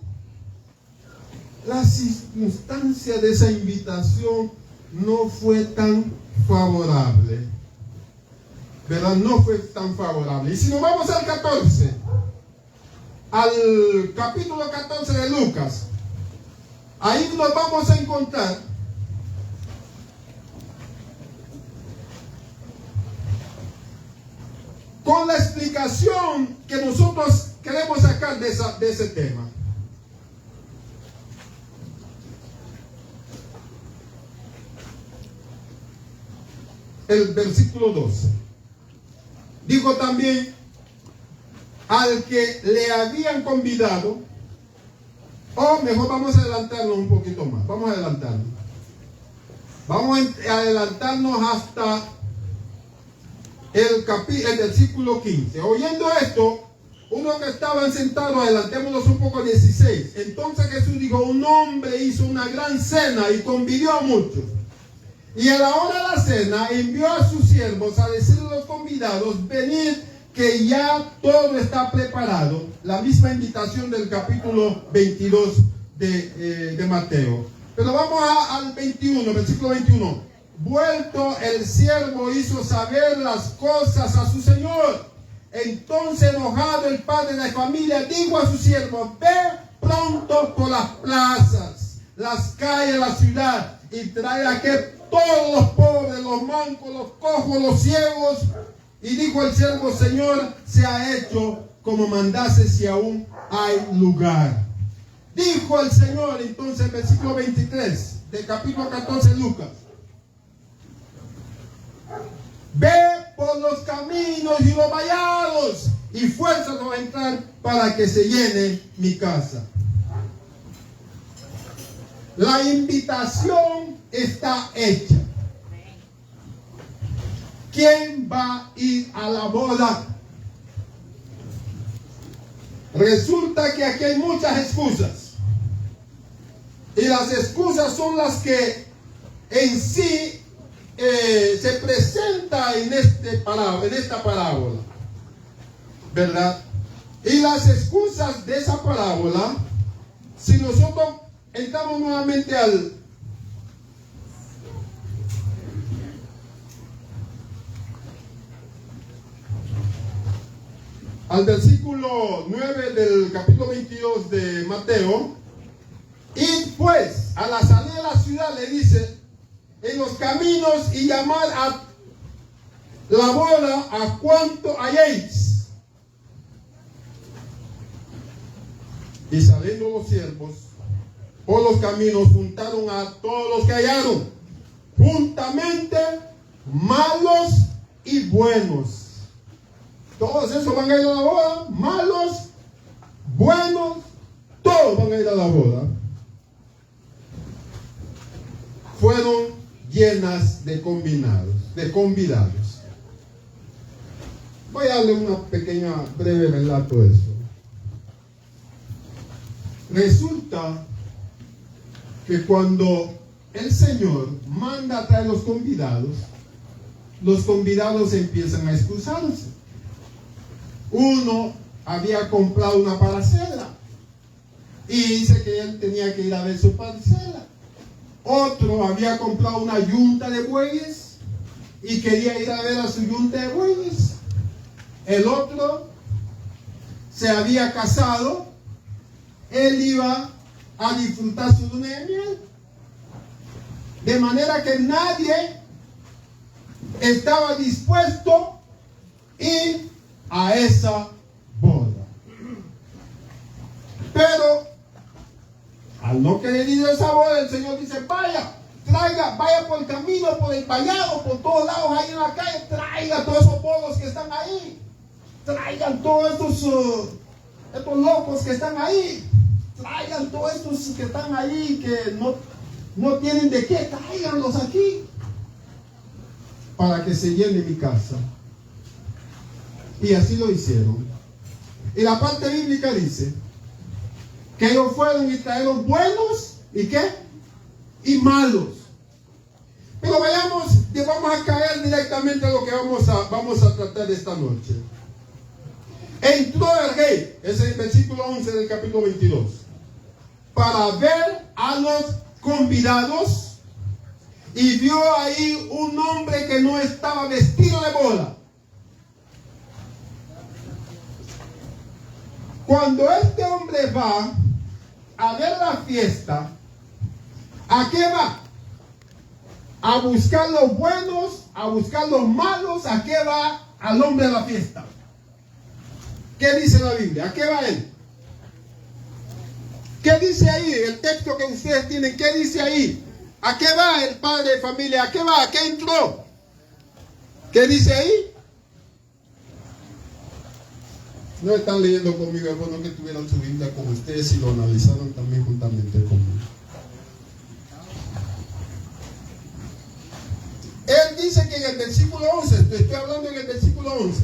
Speaker 6: la circunstancia de esa invitación no fue tan favorable, ¿verdad? No fue tan favorable. Y si nos vamos al 14, al capítulo 14 de Lucas, ahí nos vamos a encontrar con la explicación que nosotros queremos sacar de ese tema. El versículo 12. Dijo también al que le habían convidado, o mejor vamos a adelantarnos un poquito más. Vamos a adelantarnos. Vamos a adelantarnos hasta el versículo 15. Oyendo esto, uno que estaban sentados, adelantémonos un poco al 16. Entonces Jesús dijo: un hombre hizo una gran cena y convidió a muchos. Y a la hora de la cena envió a sus siervos a decirle a los convidados: venid, que ya todo está preparado. La misma invitación del capítulo 22 de Mateo. Pero vamos al 21, versículo 21. Vuelto el siervo hizo saber las cosas a su señor. Entonces, enojado, el padre de la familia dijo a su siervo: ve pronto por las plazas, las calles de la ciudad, y trae aquí todos los pobres, los mancos, los cojos, los ciegos. Y dijo el siervo: Señor, se ha hecho como mandase, si aún hay lugar. Dijo el Señor entonces, versículo 23 del capítulo 14 de Lucas: ve por los caminos y los vallados y fuérzalos a entrar para que se llene mi casa. La invitación está hecha. ¿Quién va a ir a la boda? Resulta que aquí hay muchas excusas. Y las excusas son las que en sí se presenta en esta parábola, ¿verdad? Y las excusas de esa parábola, si nosotros entramos nuevamente al versículo 9 del capítulo 22 de Mateo, y pues a la salida de la ciudad le dice: en los caminos y llamad a la boda a cuanto halléis. Y saliendo los siervos por los caminos, juntaron a todos los que hallaron, juntamente malos y buenos. Todos esos van a ir a la boda, malos, buenos, todos van a ir a la boda. Fueron llenas de convidados. Voy a darle una pequeña breve relato de eso. Resulta que cuando el Señor manda a traer los convidados empiezan a excusarse. Uno había comprado una parcela y dice que él tenía que ir a ver su parcela. Otro había comprado una yunta de bueyes y quería ir a ver a su yunta de bueyes. El otro se había casado, él iba a disfrutar su luna de miel. De manera que nadie estaba dispuesto a ir a esa boda. Pero al no querer ir a esa boda, el Señor dice: vaya por el camino, por el vallado, por todos lados ahí en la calle, traiga todos esos bolos que están ahí, traigan todos estos locos que están ahí, traigan todos estos que están ahí que no tienen de qué, tráiganlos aquí para que se llene mi casa. Y así lo hicieron. Y la parte bíblica dice que ellos fueron y trajeron buenos y qué, y malos. Pero vamos a caer directamente a lo que vamos a tratar esta noche. Entró el rey, ese es el versículo 11 del capítulo 22, para ver a los convidados, y vio ahí un hombre que no estaba vestido de boda. Cuando este hombre va a ver la fiesta, ¿a qué va? A buscar los buenos, a buscar los malos. ¿A qué va al hombre a la fiesta? ¿Qué dice la Biblia? ¿A qué va él? ¿Qué dice ahí? El texto que ustedes tienen, ¿qué dice ahí? ¿A qué va el padre de familia? ¿A qué va? ¿A qué entró? ¿Qué dice ahí? No están leyendo conmigo, es bueno que tuvieran su Biblia con ustedes y lo analizaron también juntamente conmigo. Él dice que en el versículo 11, estoy hablando en el versículo 11,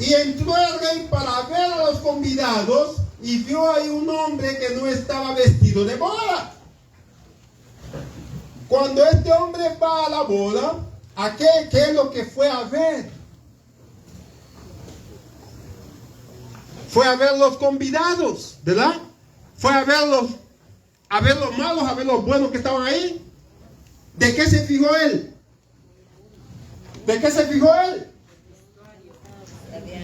Speaker 6: y entró el rey para ver a los convidados, y vio ahí un hombre que no estaba vestido de boda. Cuando este hombre va a la boda, ¿a qué es lo que fue a ver? Fue a ver los convidados, ¿verdad? Fue a ver los malos, a ver los buenos que estaban ahí. ¿De qué se fijó él? ¿De qué se fijó él?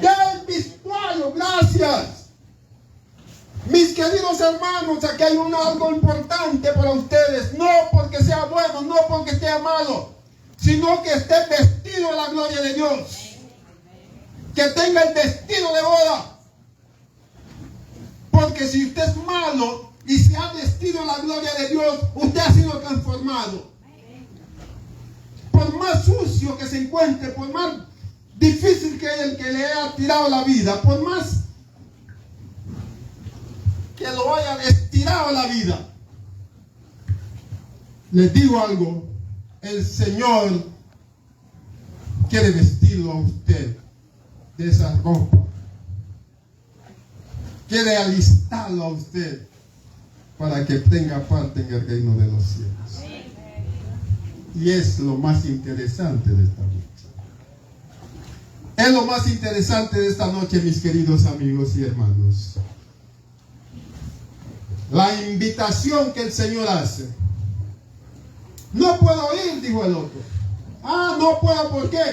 Speaker 6: Del vestuario, gracias. Mis queridos hermanos, aquí hay algo importante para ustedes. No porque sea bueno, no porque sea malo, sino que esté vestido de la gloria de Dios. Que tenga el vestido de boda. Porque si usted es malo y se ha vestido en la gloria de Dios, usted ha sido transformado. Por más sucio que se encuentre, por más difícil que el que le haya tirado la vida, por más que lo haya estirado la vida, les digo algo: el Señor quiere vestirlo a usted de esa ropa. Quiere alistarlo a usted para que tenga parte en el reino de los cielos. Y es lo más interesante de esta noche. Es lo más interesante de esta noche, mis queridos amigos y hermanos. La invitación que el Señor hace. No puedo ir, dijo el otro. Ah, no puedo, ¿por qué?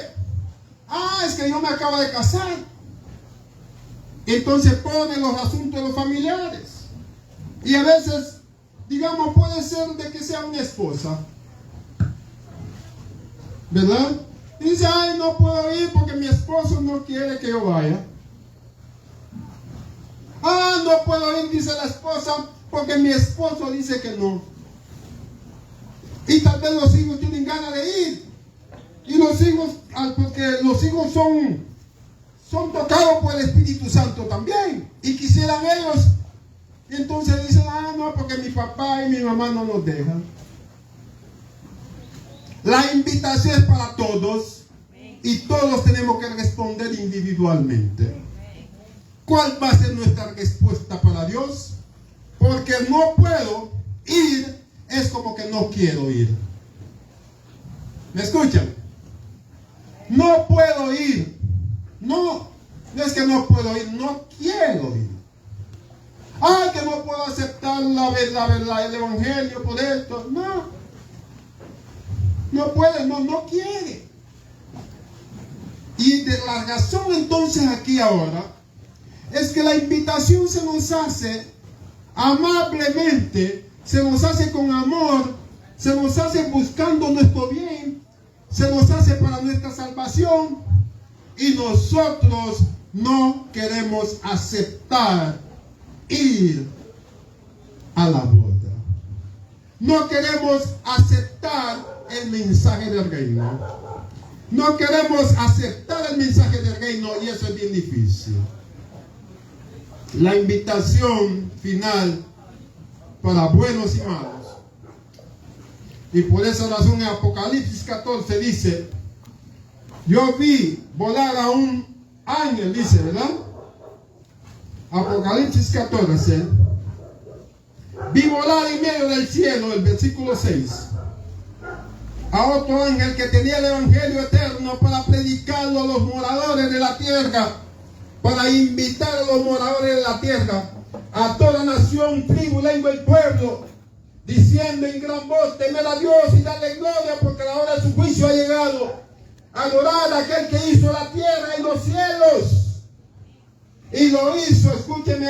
Speaker 6: Ah, es que yo me acabo de casar. Entonces ponen los asuntos de los familiares. Y a veces, digamos, puede ser de que sea una esposa, ¿verdad? Y dice: ay, no puedo ir porque mi esposo no quiere que yo vaya. Ah, no puedo ir, dice la esposa, porque mi esposo dice que no. Y tal vez los hijos tienen ganas de ir. Y los hijos, porque los hijos son tocados por el Espíritu Santo también. Y quisieran ellos. Y entonces dicen: ah, no, porque mi papá y mi mamá no nos dejan. La invitación es para todos. Y todos tenemos que responder individualmente. ¿cuál va a ser nuestra respuesta para Dios? Porque no puedo ir, es como que no quiero ir. ¿Me escuchan? No puedo ir. No es que no puedo ir, no quiero ir. Ay, que no puedo aceptar la verdad, el evangelio por esto. No puede, no quiere. Y de la razón entonces aquí ahora es que la invitación se nos hace amablemente, se nos hace con amor, se nos hace buscando nuestro bien, se nos hace para nuestra salvación, y nosotros no queremos aceptar ir a la boda. No queremos aceptar el mensaje del reino. No queremos aceptar el mensaje del reino, y eso es bien difícil. La invitación final para buenos y malos. Y por esa razón en Apocalipsis 14 dice: yo vi volar a un ángel, dice, ¿verdad? Apocalipsis 14. Vi volar en medio del cielo, el versículo 6, a otro ángel que tenía el evangelio eterno para predicarlo a los moradores de la tierra, para invitar a los moradores de la tierra, a toda nación, tribu, lengua y pueblo, diciendo en gran voz: temed a Dios y darle gloria, porque la hora de su juicio ha llegado. Adorad a aquel que hizo la tierra y los cielos. Y lo hizo, escúcheme,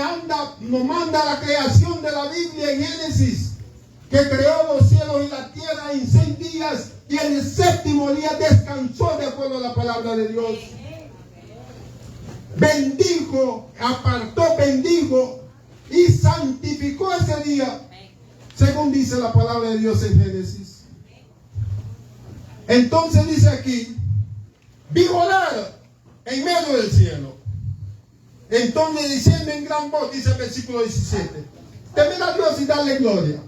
Speaker 6: nos manda la creación de la Biblia en Génesis, que creó los cielos y la tierra en 6 días, y en el 7º día descansó de acuerdo a la palabra de Dios. Bendijo, apartó, bendijo y santificó ese día, según dice la palabra de Dios en Génesis. Entonces dice aquí: vi volar en medio del cielo. Entonces diciendo en gran voz, dice el versículo 17: temed a Dios y darle gloria,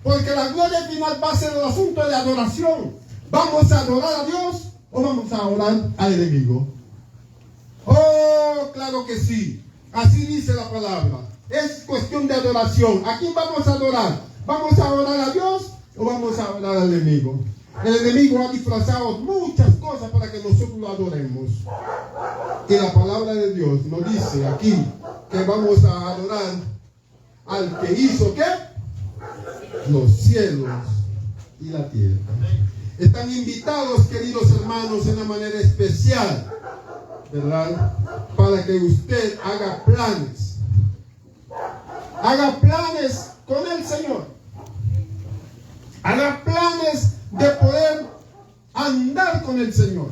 Speaker 6: porque la gloria final va a ser el asunto de adoración. ¿Vamos a adorar a Dios o vamos a adorar al enemigo? Oh, claro que sí. Así dice la palabra. Es cuestión de adoración. ¿A quién vamos a adorar? ¿Vamos a adorar a Dios o vamos a adorar al enemigo? El enemigo ha disfrazado muchas cosas para que nosotros lo adoremos. Y la palabra de Dios nos dice aquí que vamos a adorar al que hizo, ¿qué? Los cielos y la tierra. Están invitados, queridos hermanos, en una manera especial, ¿verdad? Para que usted haga planes. Haga planes con el Señor. Haga planes de poder andar con el Señor.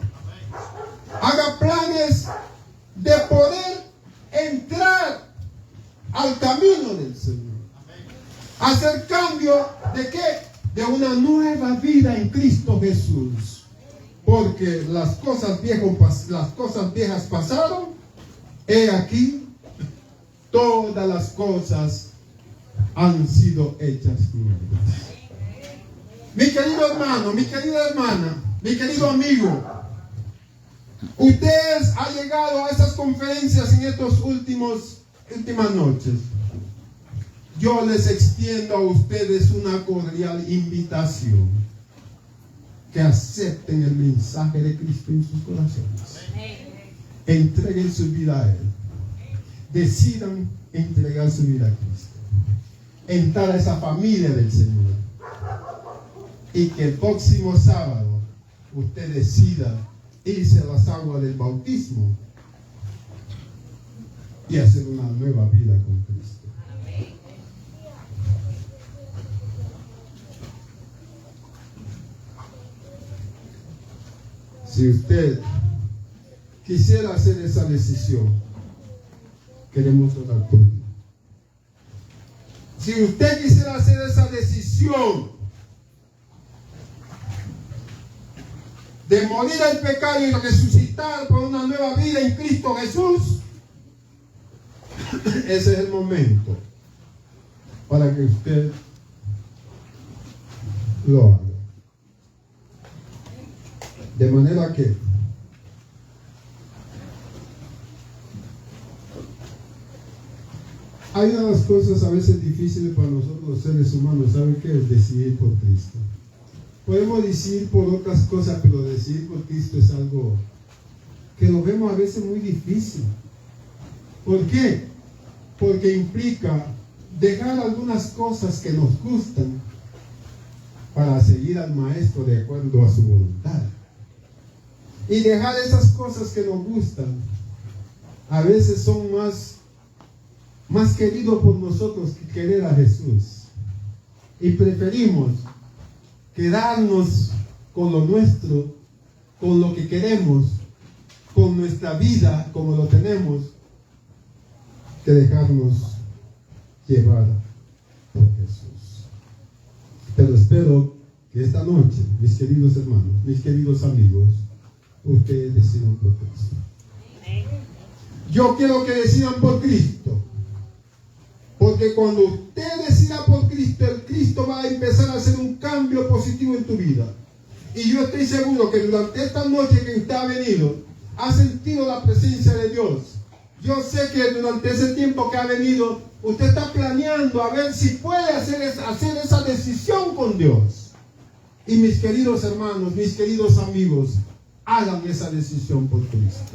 Speaker 6: Haga planes de poder entrar al camino del Señor. Hacer cambio de qué? De una nueva vida en Cristo Jesús. Porque las cosas viejas pasaron. He aquí, todas las cosas han sido hechas nuevas. Mi querido hermano, mi querida hermana, mi querido amigo, ustedes han llegado a esas conferencias en estas últimas noches. Yo les extiendo a ustedes una cordial invitación: que acepten el mensaje de Cristo en sus corazones. Entreguen su vida a Él. Decidan entregar su vida a Cristo. Entrar a esa familia del Señor. Y que el próximo sábado usted decida irse a las aguas del bautismo y hacer una nueva vida con Cristo. Si usted quisiera hacer esa decisión, queremos orar por él. Si usted quisiera hacer esa decisión de morir al pecado y resucitar por una nueva vida en Cristo Jesús, ese es el momento para que usted lo haga. De manera que Hay una de las cosas a veces difíciles para nosotros los seres humanos, ¿saben qué es? Decidir por Cristo. Podemos decidir por otras cosas, pero decidir por Cristo es algo que lo vemos a veces muy difícil. ¿Por qué? Porque implica dejar algunas cosas que nos gustan para seguir al Maestro de acuerdo a su voluntad. Y dejar esas cosas que nos gustan, a veces son más queridos por nosotros que querer a Jesús. Y preferimos quedarnos con lo nuestro, con lo que queremos, con nuestra vida como lo tenemos, que dejarnos llevar por Jesús. Pero espero que esta noche, mis queridos hermanos, mis queridos amigos, ustedes decidan por Cristo. Yo quiero que decidan por Cristo, porque cuando usted decida por Cristo, el Cristo va a empezar a hacer un cambio positivo en tu vida. Y yo estoy seguro que durante esta noche que usted ha venido, ha sentido la presencia de Dios. Yo sé que durante ese tiempo que ha venido, usted está planeando a ver si puede hacer esa decisión con Dios. Y mis queridos hermanos, mis queridos amigos, hagan esa decisión por Cristo.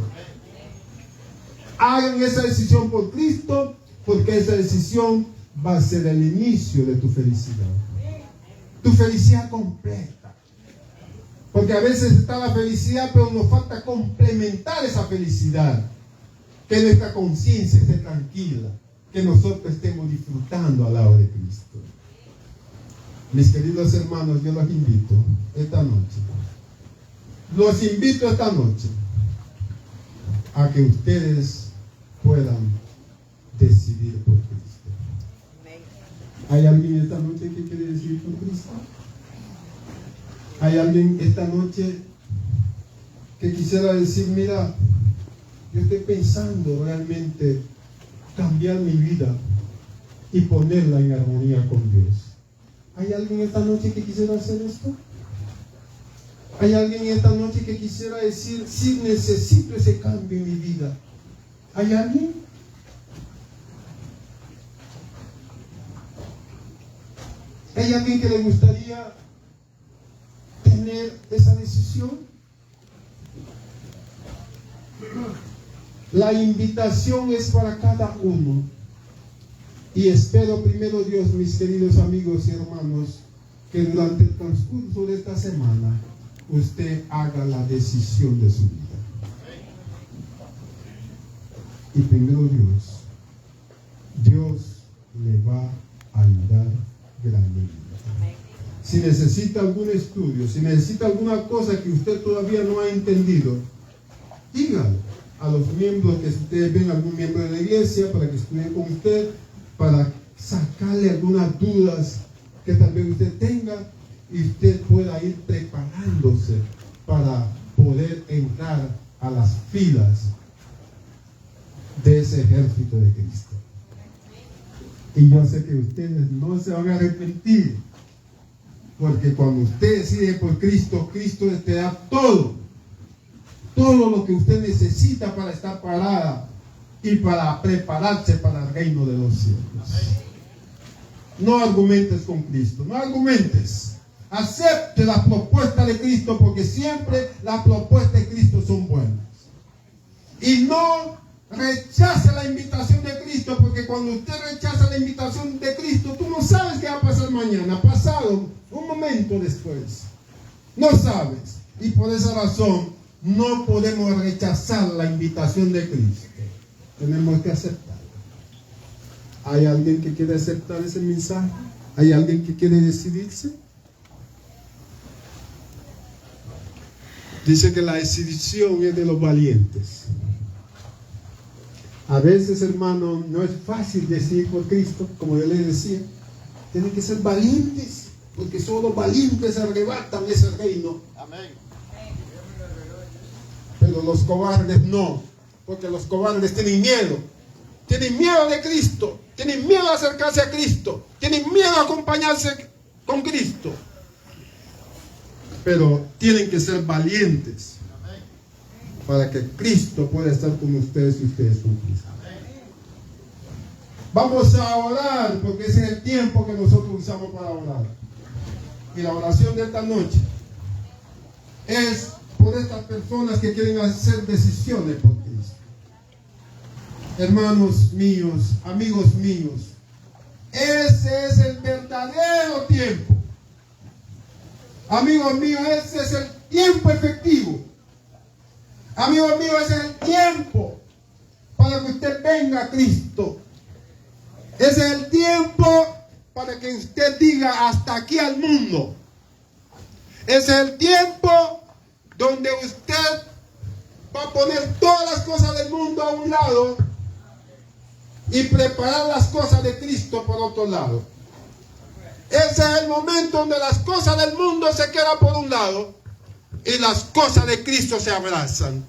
Speaker 6: Hagan esa decisión por Cristo, porque esa decisión va a ser el inicio de tu felicidad. Tu felicidad completa. Porque a veces está la felicidad, pero nos falta complementar esa felicidad. Que nuestra conciencia esté tranquila, que nosotros estemos disfrutando al lado de Cristo. Mis queridos hermanos, yo los invito esta noche. Los invito esta noche a que ustedes puedan decidir por Cristo. ¿Hay alguien esta noche que quiere decidir por Cristo? ¿Hay alguien esta noche que quisiera decir, mira, yo estoy pensando realmente cambiar mi vida y ponerla en armonía con Dios? ¿Hay alguien esta noche que quisiera hacer esto? ¿Hay alguien esta noche que quisiera decir, sí, necesito ese cambio en mi vida? ¿Hay alguien? ¿Hay alguien que le gustaría tener esa decisión? La invitación es para cada uno. Y espero, primero Dios, mis queridos amigos y hermanos, que durante el transcurso de esta semana usted haga la decisión de su vida. Y primero Dios le va a ayudar grandemente. Si necesita algún estudio, si necesita alguna cosa que usted todavía no ha entendido, dígalo a los miembros, que ustedes ven algún miembro de la iglesia para que estudie con usted, para sacarle algunas dudas que tal vez usted tenga y usted pueda ir preparándose para poder entrar a las filas de ese ejército de Cristo. Y yo sé que ustedes no se van a arrepentir, porque cuando usted decide por Cristo, Cristo te da todo lo que usted necesita para estar parada y para prepararse para el reino de los cielos. No argumentes con Cristo, no argumentes. Acepte la propuesta de Cristo, porque siempre las propuestas de Cristo son buenas. Y no rechace la invitación de Cristo, porque cuando usted rechaza la invitación de Cristo, tú no sabes qué va a pasar mañana, pasado, un momento después. No sabes. Y por esa razón no podemos rechazar la invitación de Cristo. Tenemos que aceptarla. ¿Hay alguien que quiere aceptar ese mensaje? ¿Hay alguien que quiere decidirse? Dice que la decisión es de los valientes. A veces, hermano, no es fácil decidir por Cristo, como yo les decía. Tienen que ser valientes, porque solo los valientes arrebatan ese reino. Amén. Pero los cobardes no, porque los cobardes tienen miedo. Tienen miedo de Cristo, tienen miedo a acercarse a Cristo, tienen miedo a acompañarse con Cristo. Pero tienen que ser valientes para que Cristo pueda estar con ustedes y ustedes con Cristo. Vamos a orar, porque ese es el tiempo que nosotros usamos para orar. Y la oración de esta noche es por estas personas que quieren hacer decisiones por Cristo. Hermanos míos, amigos míos, ese es el verdadero tiempo. Amigos míos, ese es el tiempo efectivo. Amigos míos, ese es el tiempo para que usted venga a Cristo. Ese es el tiempo para que usted diga hasta aquí al mundo. Ese es el tiempo donde usted va a poner todas las cosas del mundo a un lado y preparar las cosas de Cristo por otro lado. Ese es el momento donde las cosas del mundo se quedan por un lado y las cosas de Cristo se abrazan.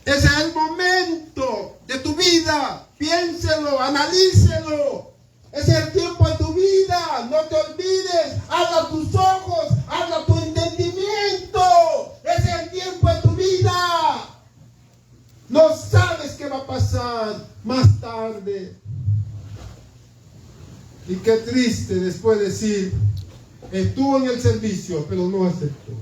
Speaker 6: Ese es el momento de tu vida. Piénselo, analícelo. Ese es el tiempo de tu vida. No te olvides. Abra tus ojos, abra tu entendimiento. Ese es el tiempo de tu vida. No sabes qué va a pasar más tarde. Y qué triste después decir, estuvo en el servicio, pero no aceptó.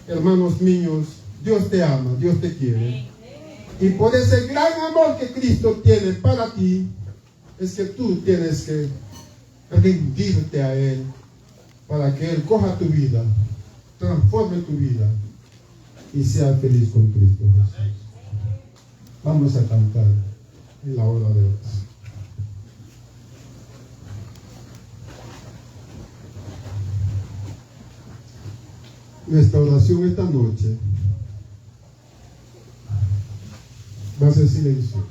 Speaker 6: Hermanos míos, Dios te ama, Dios te quiere. Y por ese gran amor que Cristo tiene para ti, es que tú tienes que rendirte a Él, para que Él coja tu vida, transforme tu vida y sea feliz con Cristo Jesús. Vamos a cantar en la hora de oración. Nuestra oración esta noche va a ser silenciosa.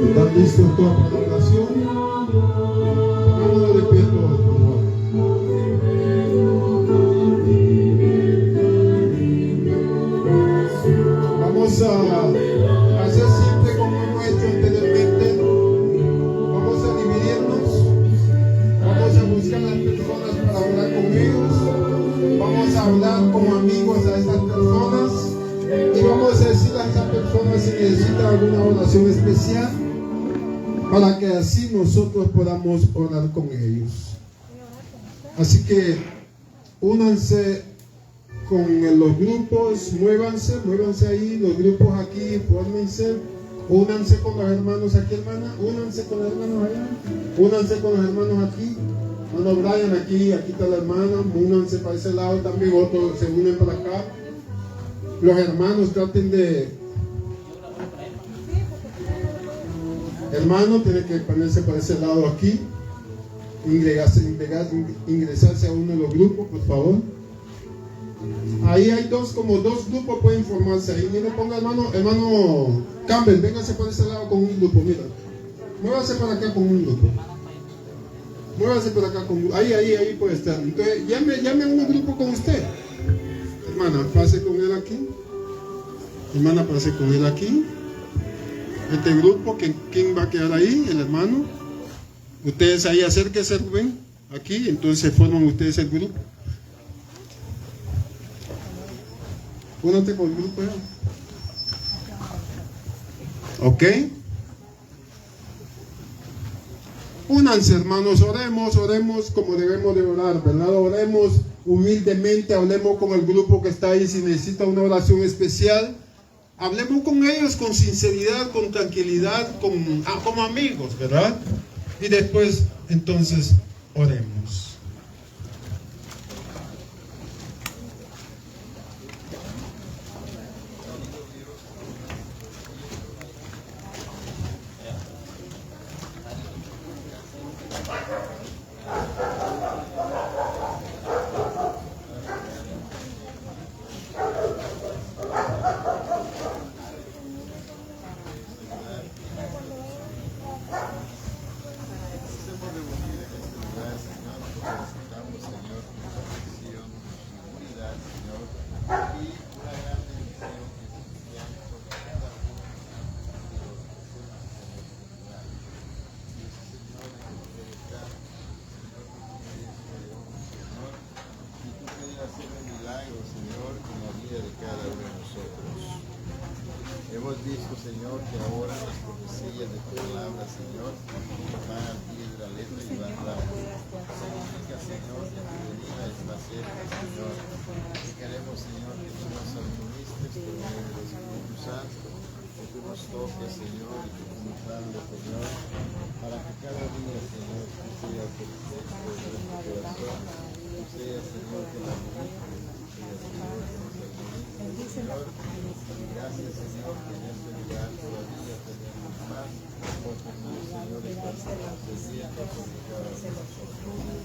Speaker 6: ¿Están listos todos para la oración? Pongámonos de pie todos, por favor. Vamos a hacer siempre como hemos hecho anteriormente. Vamos a dividirnos. Vamos a buscar a las personas para orar con ellos. Vamos a hablar como amigos a estas personas. Y vamos a decir a esas personas si necesitan alguna oración especial, para que así nosotros podamos orar con ellos. Así que únanse con los grupos, muévanse ahí, los grupos aquí, fórmense, únanse con los hermanos aquí, hermana, únanse con los hermanos allá, únanse con los hermanos aquí. Hermano Brian, aquí está la hermana, únanse para ese lado también, otros se unen para acá. Los hermanos traten de... Hermano, tiene que ponerse por ese lado aquí, ingresarse a uno de los grupos, por favor. Ahí hay como dos grupos, pueden formarse ahí. Mire, ponga hermano Campbell, véngase por ese lado con un grupo, mira. Muévase para acá con un grupo. Muévase por acá con un grupo. Ahí puede estar. Entonces, llame a un grupo con usted. Hermana, pase con él aquí. Hermana, pase con él aquí. Este grupo, ¿quién va a quedar ahí? El hermano. Ustedes ahí acérquense, Rubén. Aquí, entonces forman ustedes el grupo. Únate con el grupo ya. ¿Ok? Únanse, hermanos, oremos como debemos de orar, ¿verdad? Oremos humildemente, hablemos con el grupo que está ahí. Si necesita una oración especial, hablemos con ellos con sinceridad, con tranquilidad, como amigos, ¿verdad? Y después, entonces, oremos.
Speaker 7: Señor, que ahora las profecías de tu palabra, Señor, van al pie de la letra y van a la significa, Señor, que tu venida está cerca, Señor. Y queremos, Señor, que tú nos administres por medio del Espíritu Santo, que tú nos toques, Señor, y que tú nos hables, Señor, para que cada día, Señor, tú seas el centro de nuestro corazón, tú seas, Señor, que la ministres, tú seas, Señor, que nos administres, Señor. Gracias, Señor, que en este lugar todavía tenemos más, porque tú, Señor, estás intercediendo sobre cada uno de nosotros.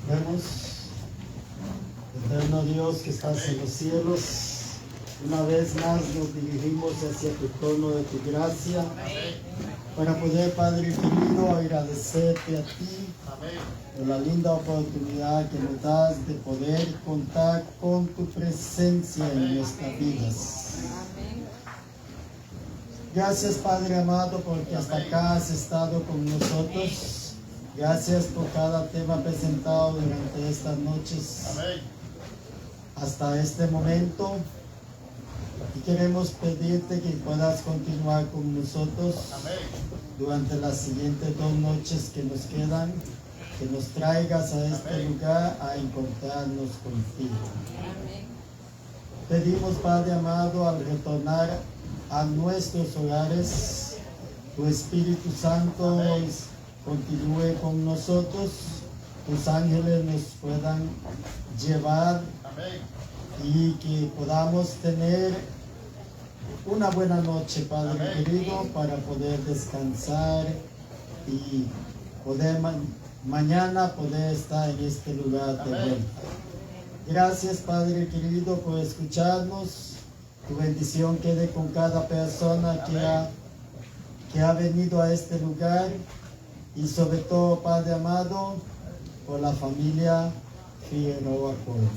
Speaker 8: Vemos, eterno Dios que estás en los cielos, una vez más nos dirigimos hacia tu trono de tu gracia para poder, Padre querido, agradecerte a ti por la linda oportunidad que nos das de poder contar con tu presencia en nuestras vidas. Gracias, Padre amado, porque hasta acá has estado con nosotros. Gracias por cada tema presentado durante estas noches. Hasta este momento, Y queremos pedirte que puedas continuar con nosotros durante las siguientes 2 noches que nos quedan, que nos traigas a este lugar a encontrarnos contigo. Pedimos, Padre amado, al retornar a nuestros hogares, tu Espíritu Santo continúe con nosotros, tus ángeles nos puedan llevar y que podamos tener una buena noche, Padre querido, para poder descansar y poder mañana poder estar en este lugar de vuelta. Gracias, Padre querido, por escucharnos. Tu bendición quede con cada persona que ha venido a este lugar y sobre todo, Padre amado, por la familia Figueroa Colma.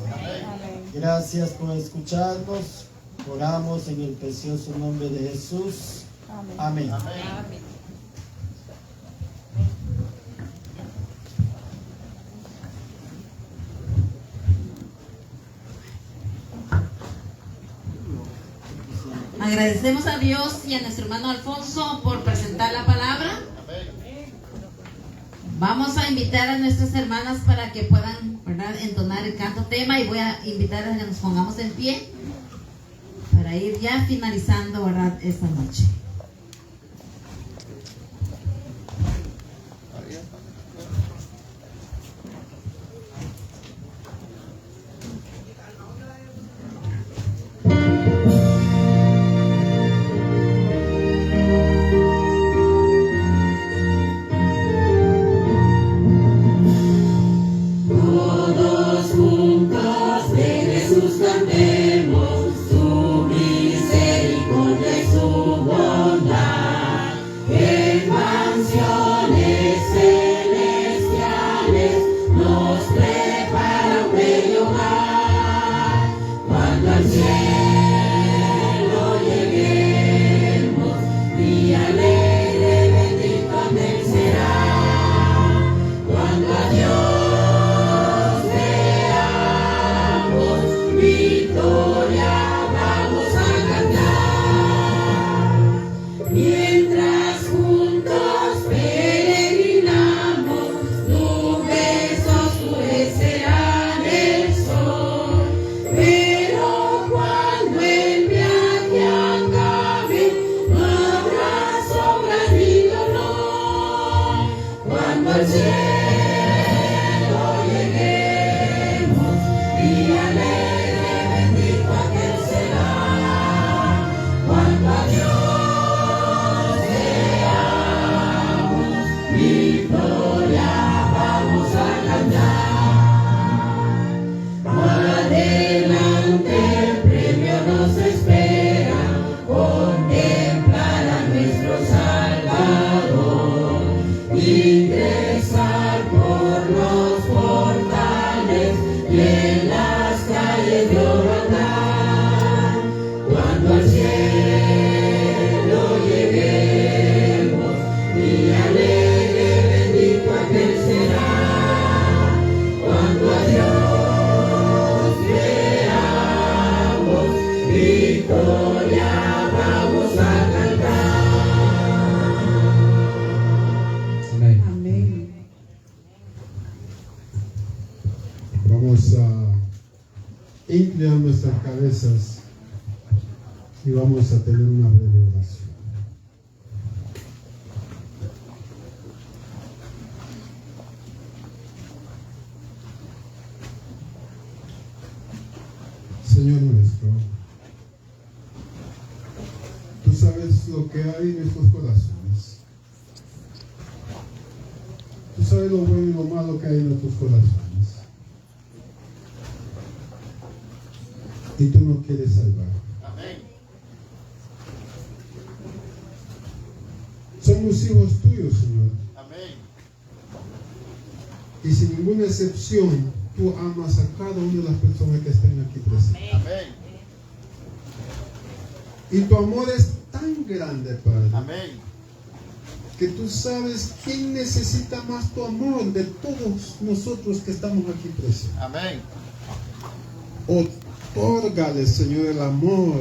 Speaker 8: Gracias por escucharnos. Oramos en el precioso nombre de Jesús. Amén.
Speaker 1: Agradecemos a Dios y a nuestro hermano Alfonso por presentar la palabra. Vamos a invitar a nuestras hermanas para que puedan, ¿verdad?, entonar el canto tema, y voy a invitar a que nos pongamos en pie para ir ya finalizando, ¿verdad?, esta noche.
Speaker 6: Vamos a inclinar nuestras cabezas y vamos a tener una breve oración. Señor nuestro, tú sabes lo que hay en nuestros corazones. Tú sabes lo bueno y lo malo que hay en nuestros corazones. Y tú nos quieres salvar.
Speaker 7: Amén.
Speaker 6: Somos hijos tuyos, Señor.
Speaker 7: Amén.
Speaker 6: Y sin ninguna excepción, tú amas a cada una de las personas que están aquí presentes.
Speaker 7: Amén.
Speaker 6: Y tu amor es tan grande, Padre,
Speaker 7: Amén.
Speaker 6: que tú sabes quién necesita más tu amor de todos nosotros que estamos aquí presentes.
Speaker 7: Amén.
Speaker 6: Otórgale, Señor, el amor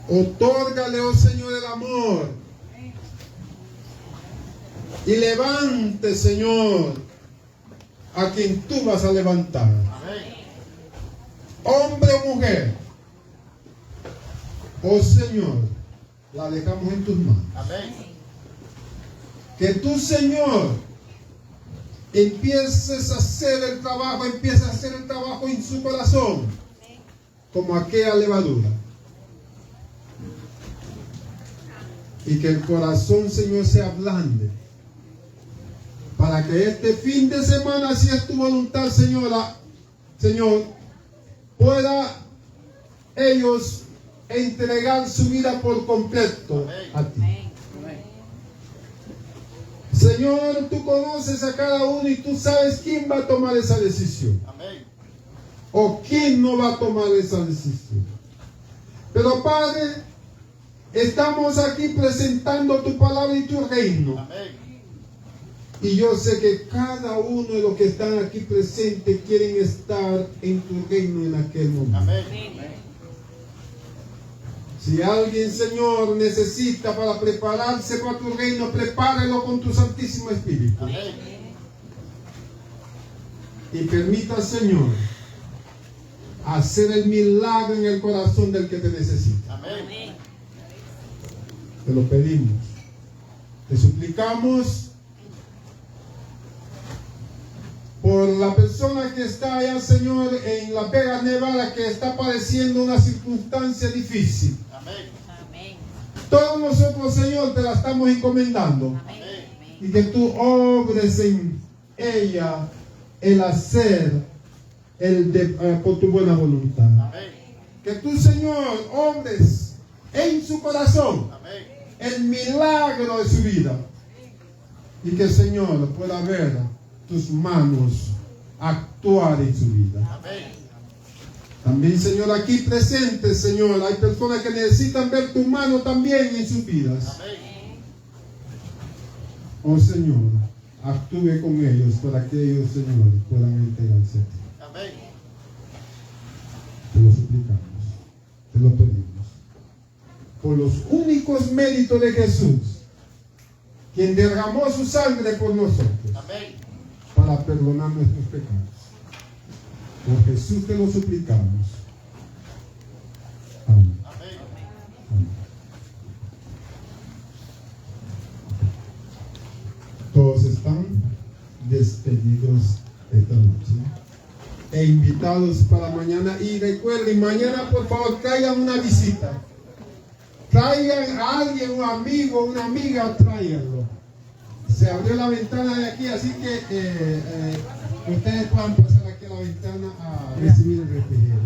Speaker 6: Otórgale, oh Señor, el amor. Y levante, Señor, a quien tú vas a levantar. Hombre o mujer. Oh Señor, la dejamos en tus manos. Que tú, Señor, empieces a hacer el trabajo en su corazón, como aquella levadura. Y que el corazón, Señor, sea blande, para que este fin de semana, si es tu voluntad, Señor, pueda ellos entregar su vida por completo a ti. Señor, tú conoces a cada uno y tú sabes quién va a tomar esa decisión. O quién no va a tomar esa decisión. Pero Padre, estamos aquí presentando tu palabra y tu reino. Y yo sé que cada uno de los que están aquí presentes quieren estar en tu reino en aquel momento. Si alguien, Señor, necesita para prepararse para tu reino, prepáralo con tu Santísimo Espíritu. Y permita, Señor, hacer el milagro en el corazón del que te necesita. Te lo pedimos. Te suplicamos por la persona que está allá, Señor, en Las Vegas, Nevada, que está padeciendo una circunstancia difícil. Todos nosotros, Señor, te la estamos encomendando. Y que tú obres en ella el hacer por tu buena voluntad. Que tú, Señor, obres en su corazón el milagro de su vida. Y que el Señor pueda ver tus manos actuar en su vida. También, Señor, aquí presente, Señor, hay personas que necesitan ver tu mano también en sus vidas. Oh Señor, actúe con ellos para que ellos, Señor, puedan entregarse a ti. Te lo suplicamos, te lo pedimos. Por los únicos méritos de Jesús, quien derramó su sangre por nosotros, para perdonar nuestros pecados. Por Jesús te lo suplicamos. Amén. Amén. Todos están despedidos esta noche e invitados para mañana. Y recuerden, mañana por favor traigan una visita. Traigan a alguien, un amigo, una amiga, tráiganlo. Se abrió la ventana de aquí, así que ustedes puedan pasar aquí a la ventana a recibir el refrigerio.